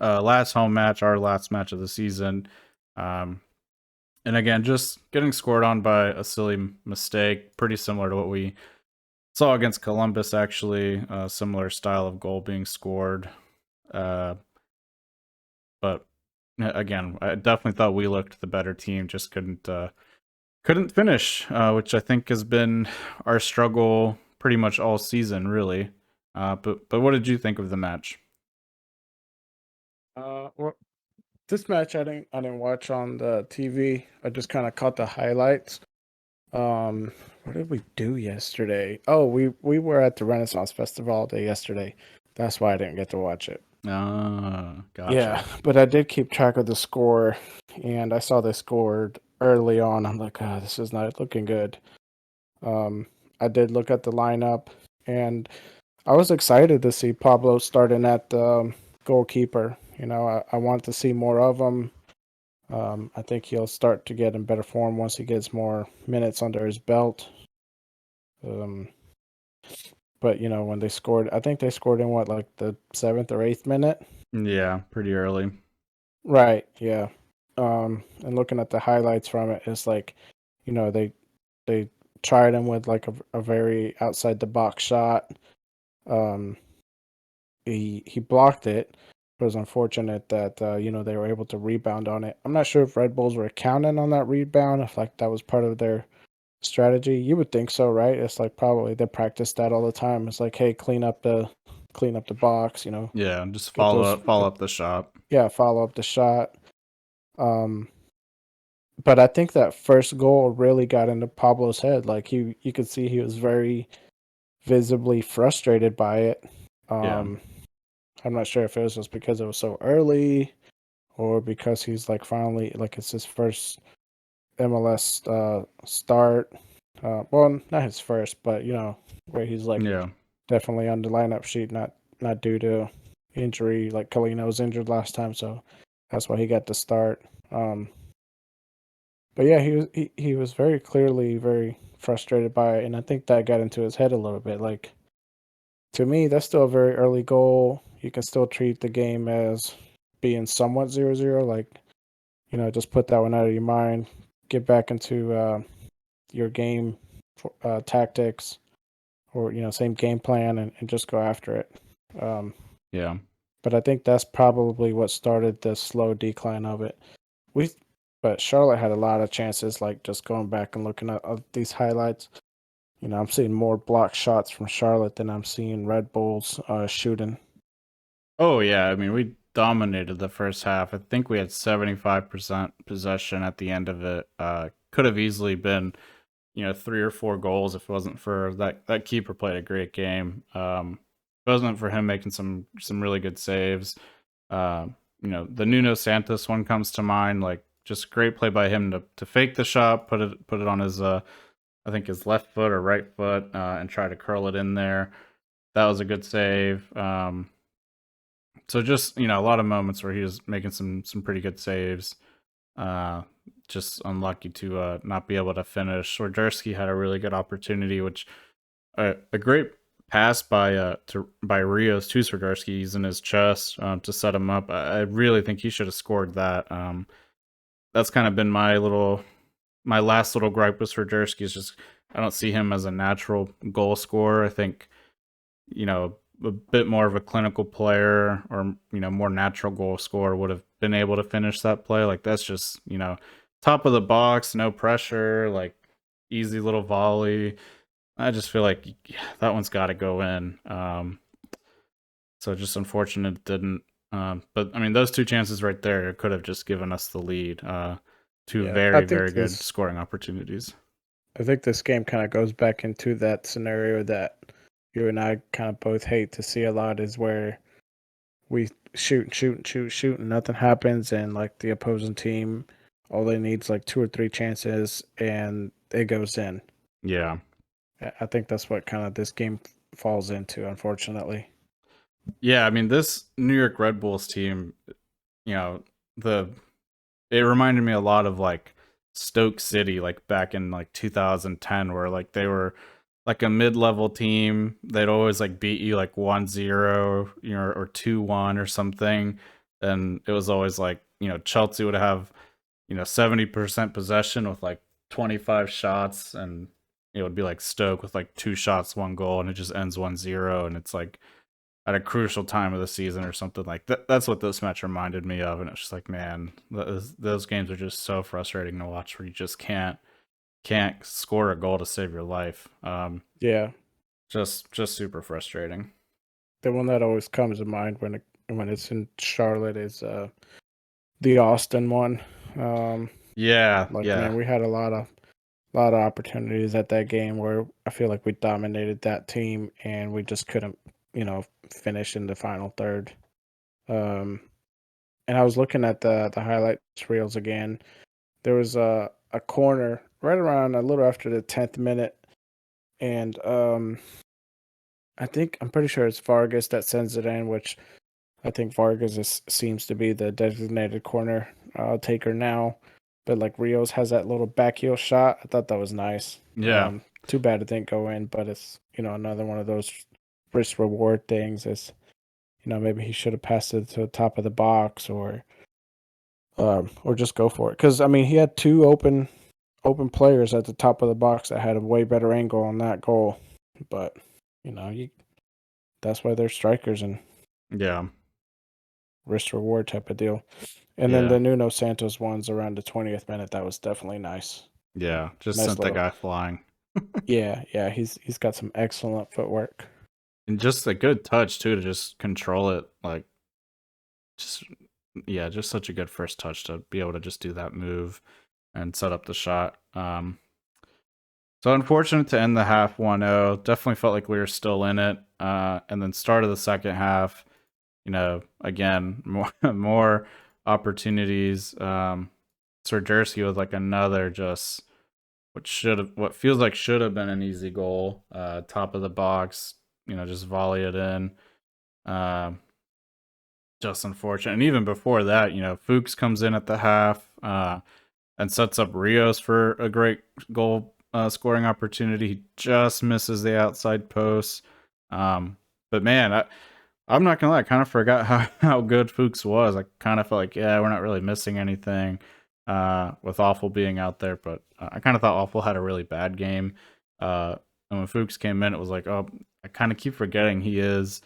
last home match, our last match of the season. Um, and again, just getting scored on by a silly mistake, pretty similar to what we saw against Columbus, actually. Similar style of goal being scored. Uh, but again, I definitely thought we looked the better team, just couldn't finish, which I think has been our struggle pretty much all season, really. But what did you think of the match? Well, this match I didn't watch on the TV. I just kind of caught the highlights. What did we do yesterday? Oh, we were at the Renaissance Festival all day yesterday. That's why I didn't get to watch it. Gotcha. Yeah, but I did keep track of the score, and I saw they scored early on. I'm like, oh, this is not looking good. Um, I did look at the lineup, and I was excited to see Pablo starting at the goalkeeper. I want to see more of him. I think he'll start to get in better form once he gets more minutes under his belt. Um, but when they scored, I think they scored in what, like the 7th or 8th minute. Yeah, pretty early. Right. Yeah. And looking at the highlights from it, it's like, they tried him with like a very outside the box shot. Um, he blocked it. It was unfortunate that they were able to rebound on it. I'm not sure if Red Bulls were counting on that rebound, if like that was part of their strategy. You would think so, right? It's like probably they practice that all the time. It's like, hey, clean up the box, Yeah, just get those follow up the shot. yeah, follow up the shot. Um but I think that first goal really got into Pablo's head. Like you could see he was very visibly frustrated by it. Yeah. Um I'm not sure if it was just because it was so early or because he's like finally like it's his first MLS start. Well, not his first, but where he's like Yeah. definitely on the lineup sheet, not due to injury. Like Colino was injured last time, so that's why he got the start. But yeah, he was very clearly very frustrated by it, and I think that got into his head a little bit. Like to me, that's still a very early goal. You can still treat the game as being somewhat 0-0. Like just put that one out of your mind. Get back into your game tactics, or same game plan, and just go after it. Um, Yeah. but I think that's probably what started the slow decline of it. We, but Charlotte had a lot of chances. Like just going back and looking at these highlights, I'm seeing more block shots from Charlotte than I'm seeing Red Bulls shooting. Oh yeah, I mean we dominated the first half. I think we had 75% possession at the end of it. Could have easily been, 3 or 4 goals if it wasn't for that keeper played a great game. If it wasn't for him making some really good saves. The Nuno Santos one comes to mind, like just great play by him to fake the shot, put it on his I think his left foot or right foot, and try to curl it in there. That was a good save. So just a lot of moments where he was making some pretty good saves. Uh, just unlucky to not be able to finish. Swiderski had a really good opportunity, which a great pass by Rios to Swiderski. He's in his chest to set him up. I really think he should have scored that. That's kind of been my last little gripe with Swiderski is just I don't see him as a natural goal scorer. I think a bit more of a clinical player or more natural goal scorer would have been able to finish that play. Like that's just top of the box, no pressure, like easy little volley. I just feel like that one's got to go in. So just unfortunate it didn't. But I mean, those 2 chances right there could have just given us the lead. Two Yeah, I very think very good this. scoring opportunities. I think this game kind of goes back into that scenario that you and I kind of both hate to see a lot, is where we shoot, and nothing happens, and like the opposing team all they need is like 2 or 3 chances and it goes in. Yeah. I think that's what kind of this game falls into, unfortunately. Yeah, I mean this New York Red Bulls team, you know, the it reminded me a lot of like Stoke City, like back in like 2010, where like they were like a mid-level team. They'd always like beat you like 1-0, you know, or 2-1 or something. And it was always like, you know, Chelsea would have, you know, 70% possession with like 25 shots, and it would be like Stoke with like 2 shots, 1 goal, and it just ends 1-0. And it's like at a crucial time of the season or something like that. That's what this match reminded me of, and it's just like, man, those games are just so frustrating to watch, where you just can't score a goal to save your life. Yeah. Just super frustrating. The one that always comes to mind when it's in Charlotte is the Austin one. Yeah, Like yeah, man, we had a lot of opportunities at that game where I feel like we dominated that team and we just couldn't, finish in the final third. Um, and I was looking at the highlights reels again. There was a corner right around a little after the 10th minute, and I'm pretty sure it's Vargas that sends it in, which I think seems to be the designated corner taker now. But like Rios has that little back heel shot. I thought that was nice. yeah, Too bad it didn't go in, but it's another one of those risk reward things. Is maybe he should have passed it to the top of the box or just go for it. Because I mean he had two open players at the top of the box that had a way better angle on that goal. But you that's why they're strikers and yeah, risk reward type of deal. And then yeah, the Nuno Santos ones around the 20th minute, that was definitely nice. yeah. Just Nice sent the little. guy flying. Yeah, he's got some excellent footwork. And just a good touch too, to just control it. Like, just yeah, just such a good first touch to be able to just do that move and set up the shot. So unfortunate to end the half 1-0. Definitely felt like we were still in it. And then start of the second half, you know, again, more opportunities. Sir Jersey with like another just what feels like should have been an easy goal. Top of the box, you know, just volley it in. Just unfortunate. And even before that, you know, Fuchs comes in at the half. And sets up Rios for a great goal scoring opportunity. He just misses the outside post. But man, I'm not gonna lie, I kind of forgot how good Fuchs was. I kind of felt like, yeah, we're not really missing anything with Awful being out there. But I kind of thought Awful had a really bad game. And when Fuchs came in, it was like, oh, I kind of keep forgetting he is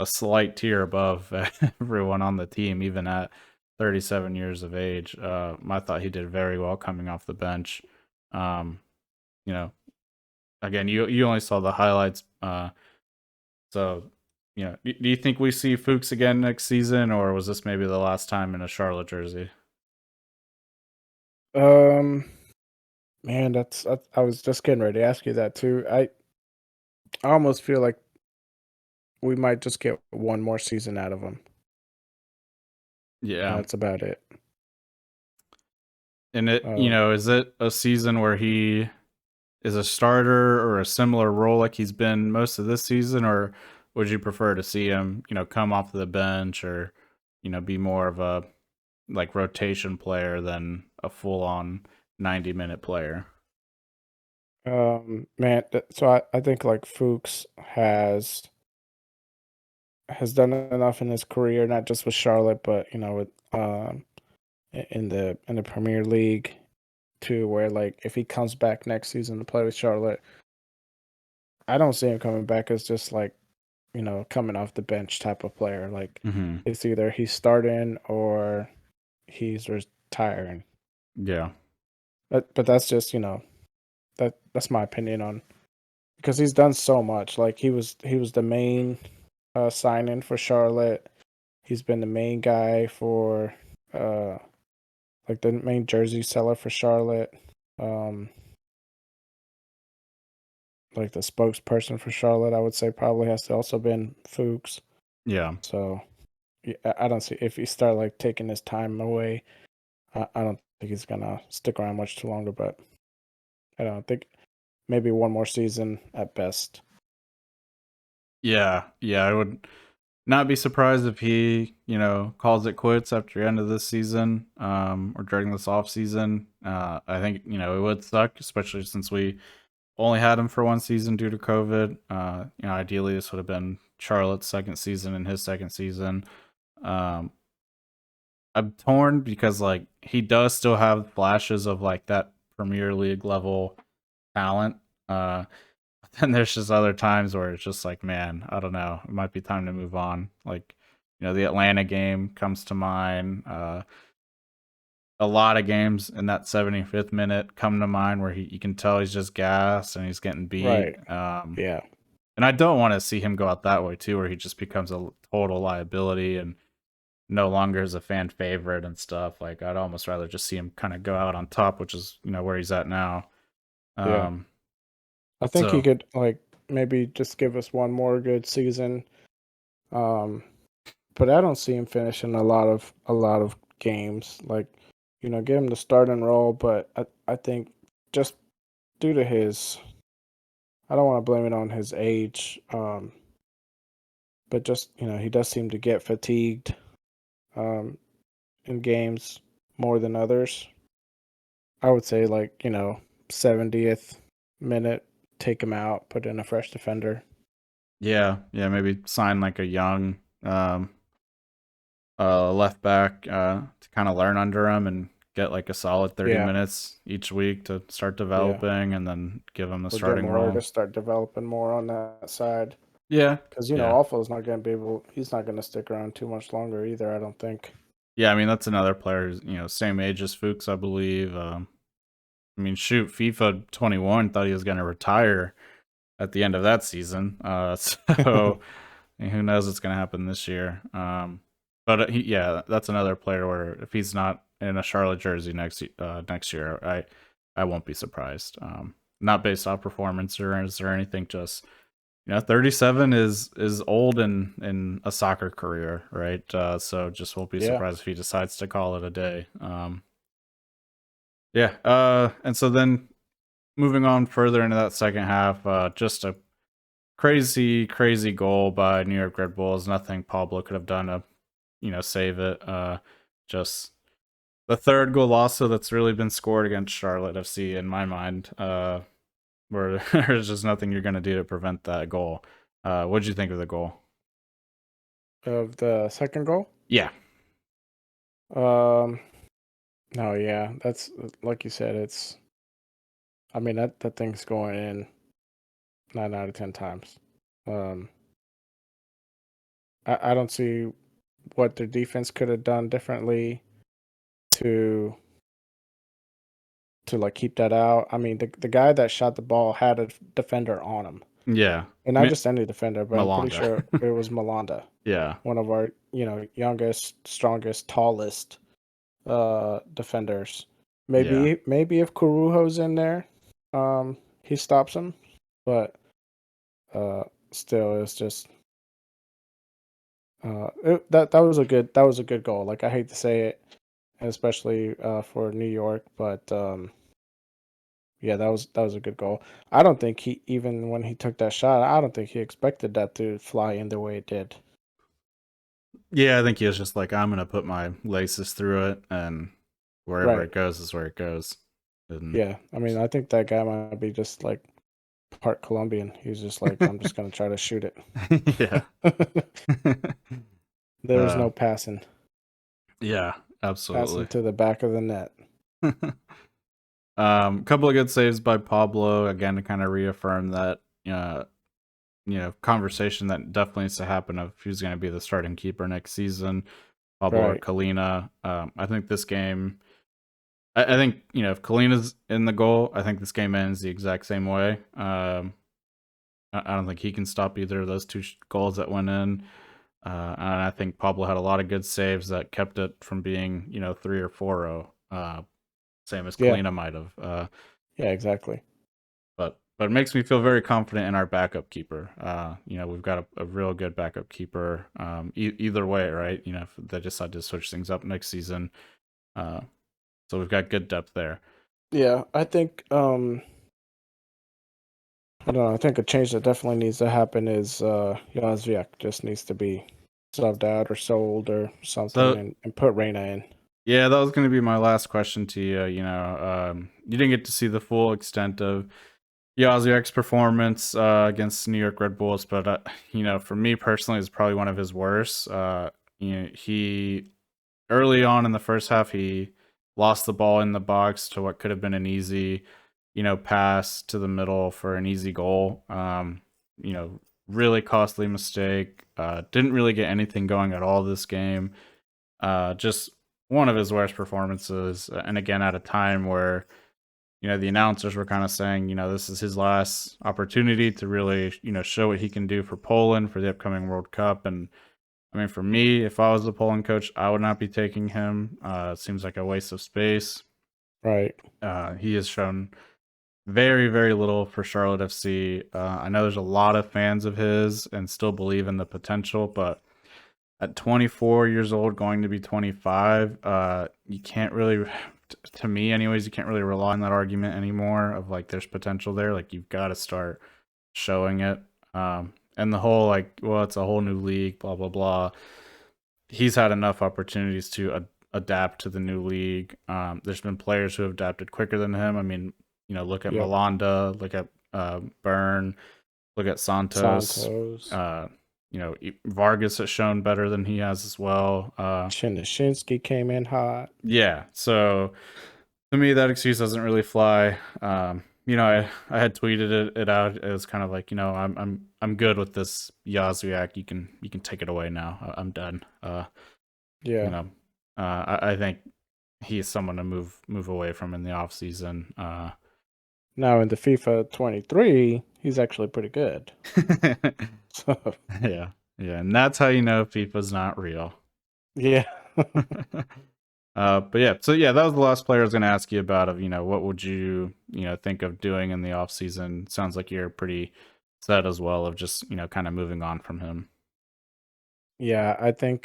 a slight tier above everyone on the team, even at 37 years of age. I thought he did very well coming off the bench. Um, you know, again, you only saw the highlights, so you know. Do you think we see Fuchs again next season, or was this maybe the last time in a Charlotte jersey? Um, Man, I was just getting ready to ask you that too. I almost feel like we might just get one more season out of him. And Yeah, that's about it. and you Um, know, is it a season where he is a starter or a similar role like he's been most of this season, or would you prefer to see him, you know, come off the bench, or you know, be more of a like rotation player than a full on 90-minute player? Man, so I think like Fuchs has done enough in his career, not just with Charlotte, but with in the Premier League too, where like if he comes back next season to play with Charlotte, I don't see him coming back as just like coming off the bench type of player. Like Mm-hmm. it's either he's starting or he's retiring. Yeah. But that's just that's my opinion on because he's done so much. Like he was the main sign-in for Charlotte. He's been the main guy for uh like the main jersey seller for Charlotte. Um like the spokesperson for Charlotte, I would say probably has to also been Fuchs. Yeah. So yeah, I don't see if you start like taking his time away. I don't think he's gonna stick around much too longer, but I don't think maybe one more season at best. Yeah, yeah, I would not be surprised if he, calls it quits after the end of this season, or during this off season. I think it would suck, especially since we only had him for one season due to COVID. Ideally this would have been Charlotte's second season and his second season. Um, I'm torn because like he does still have flashes of like that Premier League level talent. But then there's just other times where it's just like, man, I don't know. It might be time to move on. Like, the Atlanta game comes to mind. A lot of games in that 75th minute come to mind where you can tell he's just gassed and he's getting beat. Right. Yeah. And I don't want to see him go out that way too, where he just becomes a total liability and no longer is a fan favorite and stuff. Like I'd almost rather just see him kind of go out on top, which is where he's at now. Yeah. Um, I think he so could like maybe just give us one more good season. But I don't see him finishing a lot of games. Like, get him the starting role, but I think just due to his I don't want to blame it on his age, but just, he does seem to get fatigued um in games more than others. I would say like, 70th minute, take him out, put in a fresh defender. yeah, maybe sign like a young left back to kind of learn under him and get like a solid 30 Yeah, minutes each week to start yeah. developing and then give him the Or get starting more role. to start developing more on that side. Yeah, Because, yeah. Alpha's not going to be able, he's not going to stick around too much longer either, I don't think. Yeah, I mean that's another player who's same age as Fuchs, I believe. I mean, shoot, FIFA 21 thought he was going to retire at the end of that season. So who knows what's going to happen this year? But yeah, that's another player where if he's not in a Charlotte jersey next year, I won't be surprised. Not based off performance or anything, just 37 is old in a soccer career, right? So just won't be Yeah. surprised if he decides to call it a day. Yeah. And so then moving on further into that second half, just a crazy goal by New York Red Bulls. Nothing Pablo could have done to save it. Just the third goal also that's really been scored against Charlotte FC in my mind. Where there's just nothing you're gonna do to prevent that goal. What'd you think of the goal? Of the second goal? Yeah, Um, no, yeah. That's, like you said, I mean, that thing's going in 9 out of 10 times. Um, I don't see what their defense could have done differently to like keep that out. I mean, the guy that shot the ball had a defender on him, yeah. and not just any defender, but I'm pretty Malonga. sure it was Malanda, Yeah, one of our youngest, strongest, tallest defenders. yeah, Maybe if Kuruho's in there, he stops him, but uh, still, it's just that was a good goal. Like I hate to say it, especially for New York, but yeah, that was a good goal. I don't think he even when he took that shot, I don't think he expected that to fly in the way it did. yeah. I think he was just like, I'm gonna put my laces through it, and wherever Right. it goes is where it goes. And Yeah. I mean, I think that guy might be just like part Colombian. He's just like, I'm just gonna try to shoot it. yeah, There's uh, no passing. yeah, Passing absolutely. to the back of the net. Couple of good saves by Pablo again to kind of reaffirm that conversation that definitely needs to happen of who's going to be the starting keeper next season, Pablo or Right. Kalina. I think this game. I think if Kalina's in the goal, I think this game ends the exact same way. I don't think he can stop either of those two goals that went in. And I think Pablo had a lot of good saves that kept it from being 3 or 4-0. Same as Yeah. Kalina might have. Yeah, exactly. But it makes me feel very confident in our backup keeper. We've got a real good backup keeper. Either way, right? If they decide to switch things up next season, uh, So we've got good depth there. Yeah, I think I don't know. I think a change that definitely needs to happen is Yazviak just needs to be subbed out or sold or something, So and put Reina in. yeah, that was going to be my last question to you. You didn't get to see the full extent of Yaziak's performance against New York Red Bulls, but for me personally, it's probably one of his worst. He early on in the first half, he lost the ball in the box to what could have been an easy, pass to the middle for an easy goal. Really costly mistake. Didn't really get anything going at all this game. Just one of his worst performances, and again at a time where the announcers were kind of saying, this is his last opportunity to really, show what he can do for Poland for the upcoming World Cup. And I mean, for me, if I was the Poland coach, I would not be taking him. It seems like a waste of space. Right. He has shown very, very little for Charlotte FC. I know there's a lot of fans of his and still believe in the potential, but at 24 years old, going to be 25, you can't really, to me anyways, you can't really rely on that argument anymore of like there's potential there. Like you've got to start showing it. And the whole like, well, it's a whole new league, blah blah blah. He's had enough opportunities to adapt to the new league. There's been players who have adapted quicker than him. I mean, look at Yep. Malanda, look at Byrne, look at Santos. Santos. Vargas has shown better than he has as well. Shinsky came in hot. Yeah, so to me, that excuse doesn't really fly. I had tweeted it out. It was kind of like, I'm good with this Yazwiak. You can take it away now. I'm done. Yeah. I think he's someone to move away from in the off season. Now in the FIFA 23, he's actually pretty good. So yeah, and that's how you know FIFA's not real. yeah. But yeah, so yeah, that was the last player I was going to ask you about. Of what would you think of doing in the off season? Sounds like you're pretty set as well of just kind of moving on from him. Yeah, I think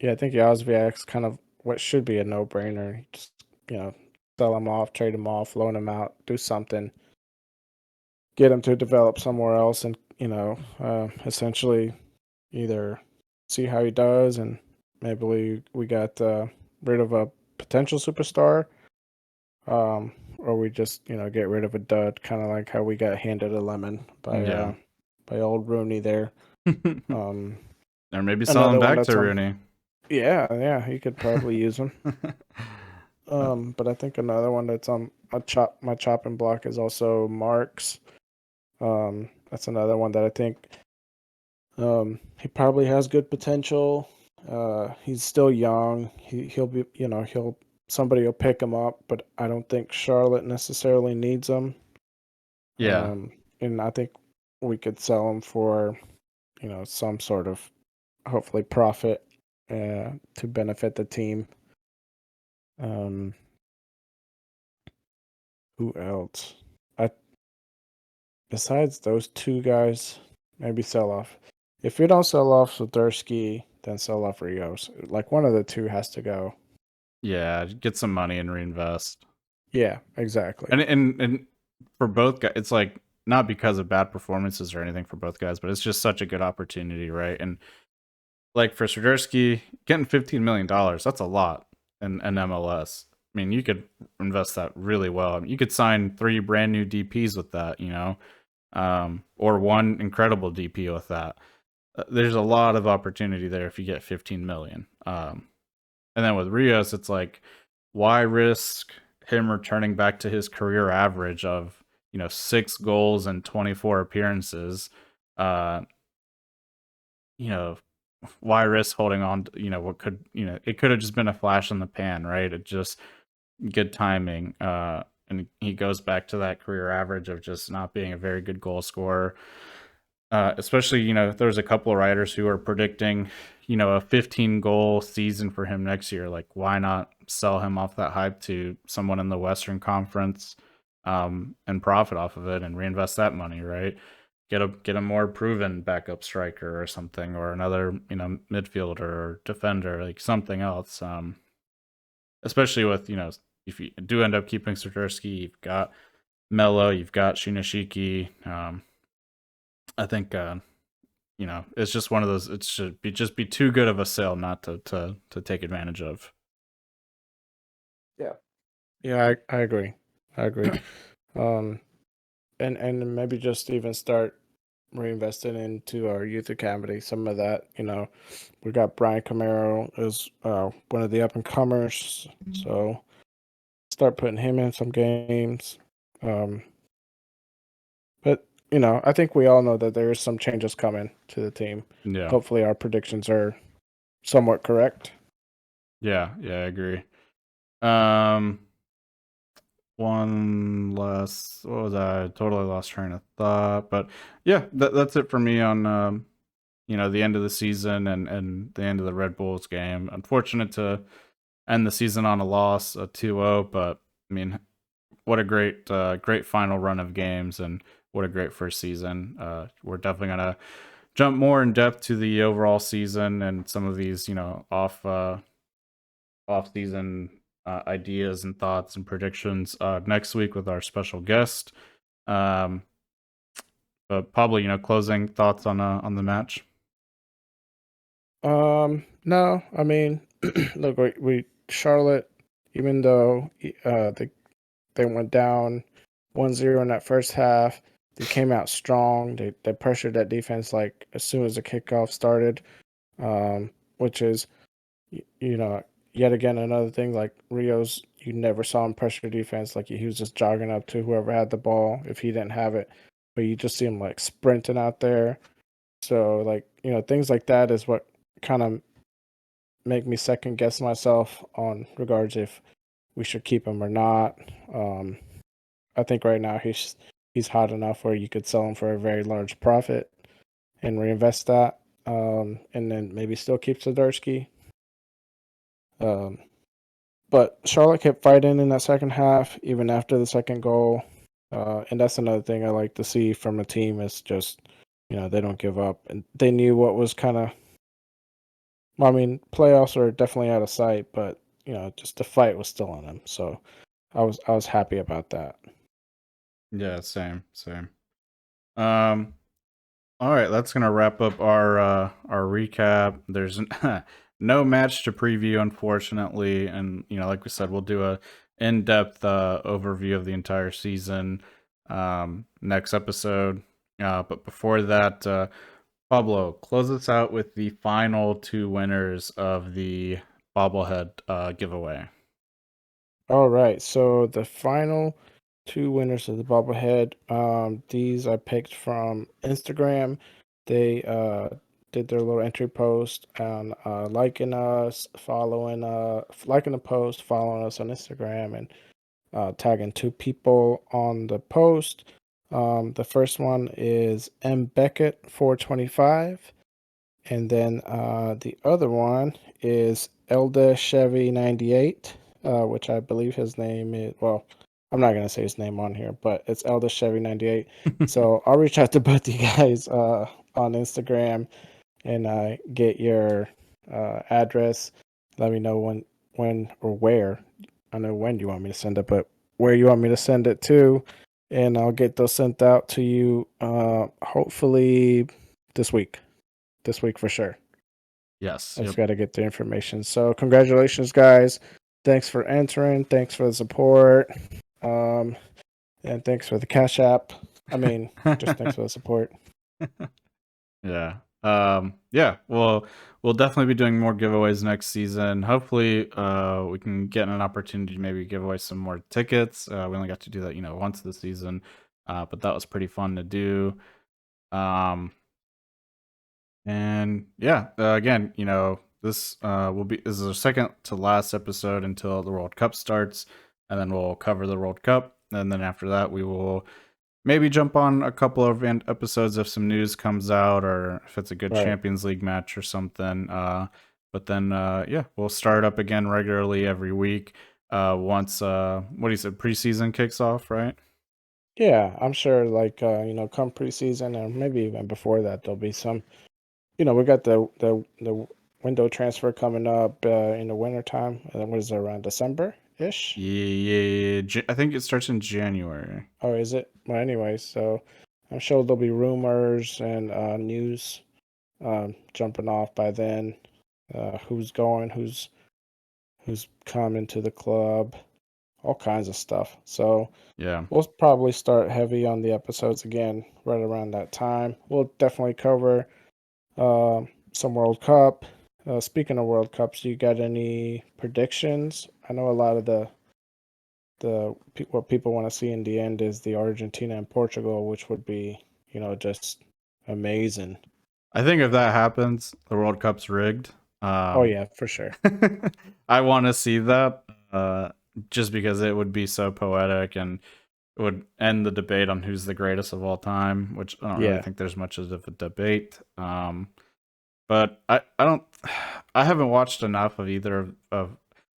Yazviak's kind of what should be a no-brainer. Just, sell him off, trade him off, loan him out, do something. Get him to develop somewhere else and, essentially either see how he does and maybe we got rid of a potential superstar, or we just, get rid of a dud, kind of like how we got handed a lemon Yeah. by old Rooney there. Or maybe sell him Another one back that's to on. Rooney. Yeah, he could probably use him. But I think another one that's on my chopping block is also Marks. That's another one that I think he probably has good potential. He's still young. He'll be, somebody will pick him up, but I don't think Charlotte necessarily needs him. Yeah. And I think we could sell him for, some sort of hopefully profit to benefit the team. Who else? Besides those two guys, maybe sell off. If you don't sell off Swiderski, then sell off Rios. Like one of the two has to go. Yeah, get some money and reinvest. Yeah, exactly. And for both guys, it's like not because of bad performances or anything for both guys, but it's just such a good opportunity, right? And like for Swiderski, getting $15 million, that's a lot in MLS. I mean, you could invest that really well. I mean, you could sign 3 brand new DPs with that, or one incredible DP with that. There's a lot of opportunity there if you get 15 million. And then with Rios, it's like, why risk him returning back to his career average of 6 goals and 24 appearances? Why risk holding on to, what could, it could have just been a flash in the pan, right? It just good timing. And he goes back to that career average of just not being a very good goal scorer. Especially, there's a couple of writers who are predicting, a 15 goal season for him next year. Like, why not sell him off that hype to someone in the Western Conference, and profit off of it and reinvest that money, right? Get a more proven backup striker or something, or another, midfielder or defender, like something else. especially with if you do end up keeping Swiderski, you've got Melo, you've got Shinashiki. I think it's just one of those. It should be just be too good of a sale not to take advantage of. Yeah. Yeah, I agree. I agree. Um, and maybe just even start reinvesting into our youth academy. Some of that, we got Brian Camaro as one of the up and comers, so start putting him in some games. Um, but I think we all know that there is some changes coming to the team. Yeah, Hopefully, our predictions are somewhat correct. yeah, I agree. Um, one last. What was I? Totally lost train of thought. But yeah, that's it for me on the end of the season and the end of the Red Bulls game. Unfortunate to end the season on a loss, a 2-0, but I mean, what a great final run of games, and what a great first season. We're definitely gonna jump more in depth to the overall season and some of these off season ideas and thoughts and predictions next week with our special guest. Um, but probably closing thoughts on the match. No, I mean, look, we Charlotte, even though they went down 1-0 in that first half, they came out strong. They pressured that defense like as soon as the kickoff started, which is yet again another thing. Like Rio's, you never saw him pressure defense. Like he was just jogging up to whoever had the ball if he didn't have it, but you just see him like sprinting out there. So like things like that is what kind of make me second guess myself on regards if we should keep him or not. I think right now he's hot enough where you could sell him for a very large profit and reinvest that, and then maybe still keep Swiderski. Um, but Charlotte kept fighting in that second half, even after the second goal. And that's another thing I like to see from a team is just they don't give up, and they knew what was kind of. Well, I mean, playoffs are definitely out of sight, but just the fight was still on them. So I was happy about that. Yeah, same. Um, all right, that's gonna wrap up our recap. There's no match to preview, unfortunately, and like we said, we'll do a in-depth overview of the entire season next episode. But before that, Pablo, close us out with the final two winners of the bobblehead giveaway. All right, so the final two winners of the bobblehead. These I picked from Instagram. They did their little entry post on liking us, liking the post, following us on Instagram, and tagging two people on the post. The first one is M Beckett 425, and then the other one is Elda Chevy 98, which I believe his name is. Well, I'm not gonna say his name on here, but it's Elda Chevy 98. So I'll reach out to both you guys on Instagram and get your address. Let me know when or where. I know when you want me to send it, but where you want me to send it to, and I'll get those sent out to you. Hopefully this week. This week for sure. Yes. I Yep. just got to get the information. So congratulations, guys. Thanks for entering. Thanks for the support. And thanks for the Cash App. I mean, just thanks for the support. Yeah. Yeah. Well, we'll definitely be doing more giveaways next season. Hopefully, we can get an opportunity to maybe give away some more tickets. We only got to do that, once this season. But that was pretty fun to do. And yeah, again, this is our second to last episode until the World Cup starts, and then we'll cover the World Cup, and then after that, we will maybe jump on a couple of episodes if some news comes out or if it's a good Right. Champions League match or something. But then, yeah, we'll start up again regularly every week. Once what do you say, preseason kicks off, right? Yeah, I'm sure like come preseason and maybe even before that there'll be some we got the window transfer coming up in the wintertime. And then what is it, around December ish? Yeah, I think it starts in January. Oh, is it? Well, anyways, so I'm sure there'll be rumors and news jumping off by then. Who's going? Who's coming to the club? All kinds of stuff. So Yeah. we'll probably start heavy on the episodes again right around that time. We'll definitely cover some World Cup. Speaking of World Cups, you got any predictions? I know a lot of what people want to see in the end is the Argentina and Portugal, which would be, just amazing. I think if that happens, the World Cup's rigged. Oh yeah, for sure. I want to see that just because it would be so poetic and it would end the debate on who's the greatest of all time, which I don't really Yeah, think there's much of a debate. But I don't I haven't watched enough of either of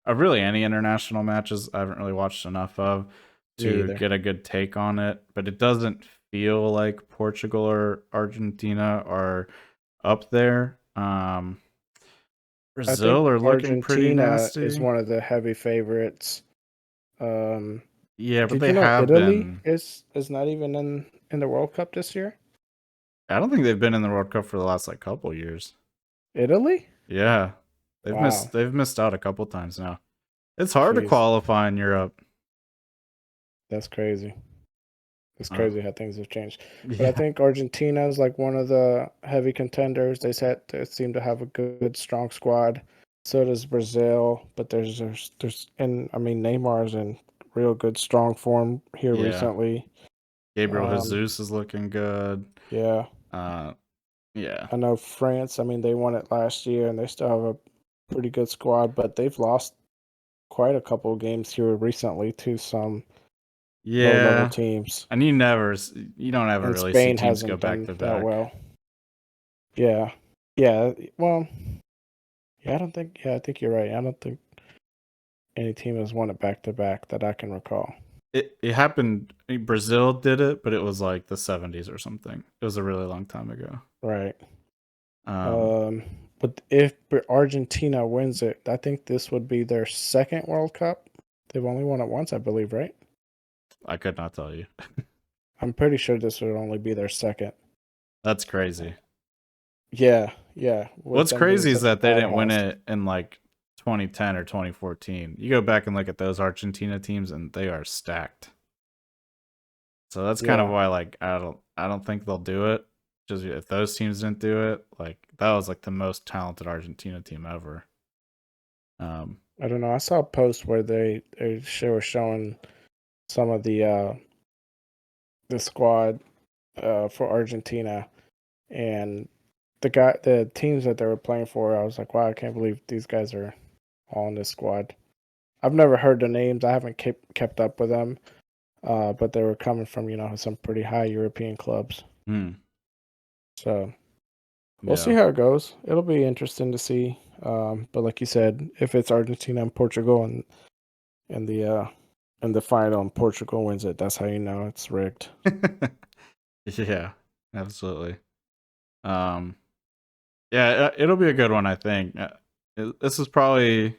really any international matches. I haven't really watched enough of me to either. get a good take on it. But it doesn't feel like Portugal or Argentina are up there. I think Brazil are looking pretty Argentina is nasty. one of the heavy favorites. Um, Yeah, but did they you know have Italy been. is not even in the World Cup this year? I don't think they've been in the World Cup for the last like couple years. Italy? Yeah, Wow. they've missed out a couple times now. It's hard to Jeez, qualify in Europe. that's crazy. It's Uh, crazy how things have changed. But I yeah, think Argentina is like one of the heavy contenders. They seem to have a good, strong squad. So does Brazil. But and I mean Neymar's in real good, strong form here yeah. recently. Gabriel Um, Jesus is looking good. yeah, Uh, yeah, I know France. I mean, they won it last year, and they still have a pretty good squad. But they've lost quite a couple of games here recently to some low-level yeah. teams. And you don't ever And really see Spain teams go hasn't back done to that back. well. Yeah. Yeah. Well, yeah, I don't think, yeah, I think you're right. I don't think any team has won it back to back that I can recall. It happened. Brazil did it, but it was like the 70s or something. It was a really long time ago. Right. Um, Um, but if Argentina wins it, I think this would be their second World Cup. They've only won it once, I believe, right? I could not tell you. I'm pretty sure this would only be their second. That's crazy. Yeah, yeah, with What's them being crazy is such a that they didn't win powerhouse. it in like 2010 or 2014. You go back and look at those Argentina teams, and they are stacked. So that's kind of Yeah, why, like, I don't think they'll do it. Just if those teams didn't do it, like that was like the most talented Argentina team ever. Um, I don't know. I saw a post where they were showing some of the squad for Argentina, and the teams that they were playing for. I was like, wow, I can't believe these guys are all in this squad. I've never heard the names. I haven't kept up with them, but they were coming from some pretty high European clubs. hmm, So we'll see yeah, how it goes. It'll be interesting to see. But like you said, if it's Argentina and Portugal and the final and Portugal wins it, that's how you know it's rigged. yeah, absolutely. Um, yeah, it'll be a good one. I think this is probably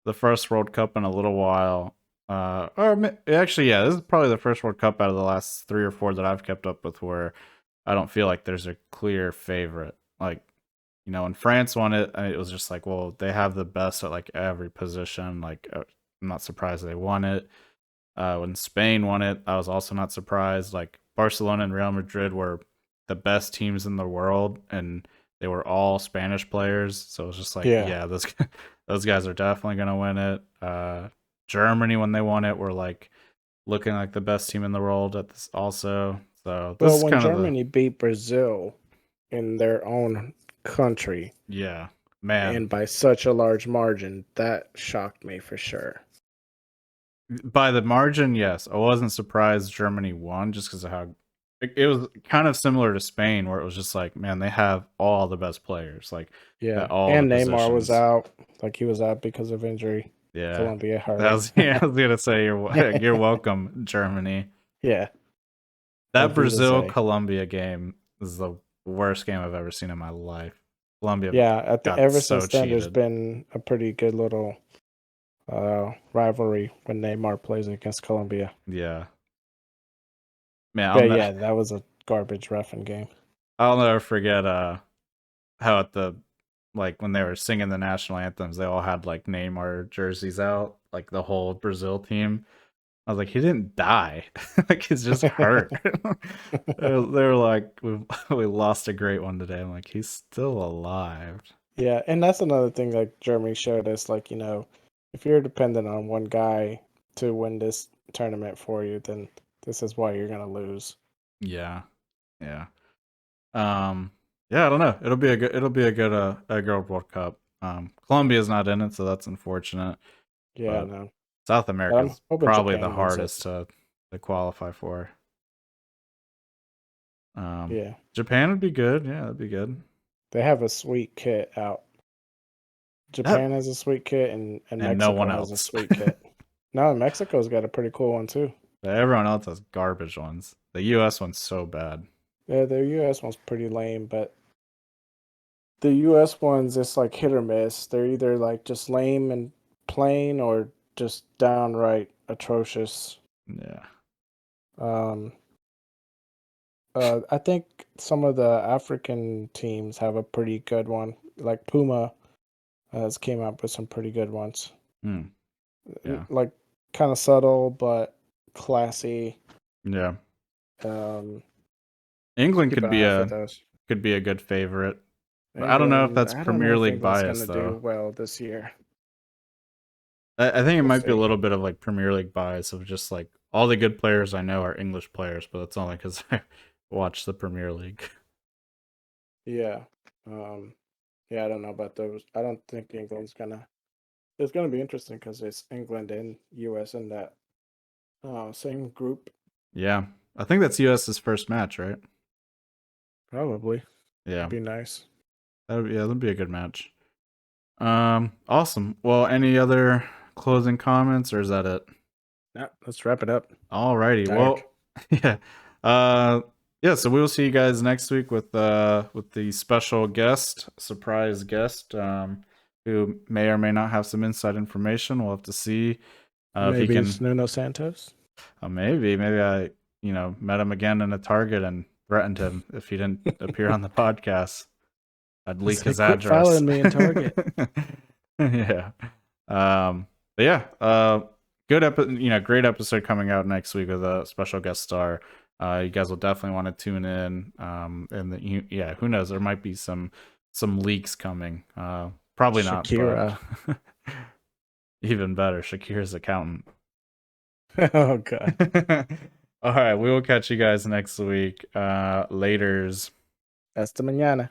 the first World Cup in a little while. Actually, yeah, this is probably the first World Cup out of the last 3 or 4 that I've kept up with where I don't feel like there's a clear favorite. Like, when France won it, it was just like, well, they have the best at like every position. Like, I'm not surprised they won it. When Spain won it, I was also not surprised. Like, Barcelona and Real Madrid were the best teams in the world, and they were all Spanish players. So it was just like, Yeah, yeah, those those guys are definitely gonna win it. Germany, when they won it, were like looking like the best team in the world at this also. So this well, is when kind of the Germany beat Brazil in their own country yeah, man. and by such a large margin, that shocked me for sure. By the margin, yes. I wasn't surprised Germany won just because of how it was kind of similar to Spain, where it was just like, man, they have all the best players, like at Yeah, all the and Neymar was positions. out, like he was out because of injury. Yeah, Colombia that hurting. was yeah. I was gonna say you're welcome, Germany. Yeah, That Auf Brazil Wiedersehen. Colombia game is the worst game I've ever seen in my life. Colombia Yeah, got ever so since then, there's cheated. been a pretty good little rivalry when Neymar plays against Colombia. Yeah, man, But yeah, that was a garbage reffing game. I'll never forget how at the like when they were singing the national anthems, they all had like Neymar jerseys out, like the whole Brazil team. I was like, he didn't die, like he's just hurt. They were like, we lost a great one today. I'm like, he's still alive. Yeah, and that's another thing like Germany showed us, like, if you're dependent on one guy to win this tournament for you, then this is why you're gonna lose. Yeah, yeah. Yeah, I don't know. It'll be a good a good World Cup. Colombia's not in it, so that's unfortunate. Yeah, But no. South But I'm America's hoping probably the Japan wins it. hardest to qualify for. Yeah. Japan would be good. Yeah, that'd be good. They have a sweet kit out. Yep. Japan has a sweet kit and And no one Mexico has a else. sweet kit. No, Mexico's got a pretty cool one too. Everyone else has garbage ones. The US one's so bad. Yeah, the US one's pretty lame, but the US ones, it's like hit or miss. They're either like just lame and plain or just downright atrocious. Yeah. Um, I think some of the African teams have a pretty good one. Like Puma has came up with some pretty good ones. Hmm. Yeah. Like kind of subtle but classy. Yeah. Um, England keep could an be eye out for a those. good favorite. But I don't know if England, that's I don't know Premier if League England's bias gonna do though. well this year. I think it We'll might be a see. little bit of like Premier League bias of just like all the good players I know are English players, but that's only because I watch the Premier League. Yeah. Um, yeah, I don't know about those. I don't think England's gonna. It's gonna be interesting because it's England and US in that same group. Yeah, I think that's US's first match, right? Probably. Yeah, Be nice. that'd be a good match. Awesome. Well, any other closing comments, or is that it? Yeah, let's wrap it up. Alrighty. Tired. Well, yeah. Uh, yeah. So we will see you guys next week with the special guest, surprise guest, who may or may not have some inside information. We'll have to see if he Maybe it's can. Nuno Santos. Maybe I met him again in a Target and threatened him if he didn't appear on the podcast. I'd leak It's like, his quit address. following me in Target. Yeah. But yeah, great episode coming out next week with a special guest star. You guys will definitely want to tune in. Yeah, who knows? There might be some leaks coming. Probably not, but Shakira. even better, Shakira's accountant. Oh god. All right, we will catch you guys next week. Laters. Hasta mañana.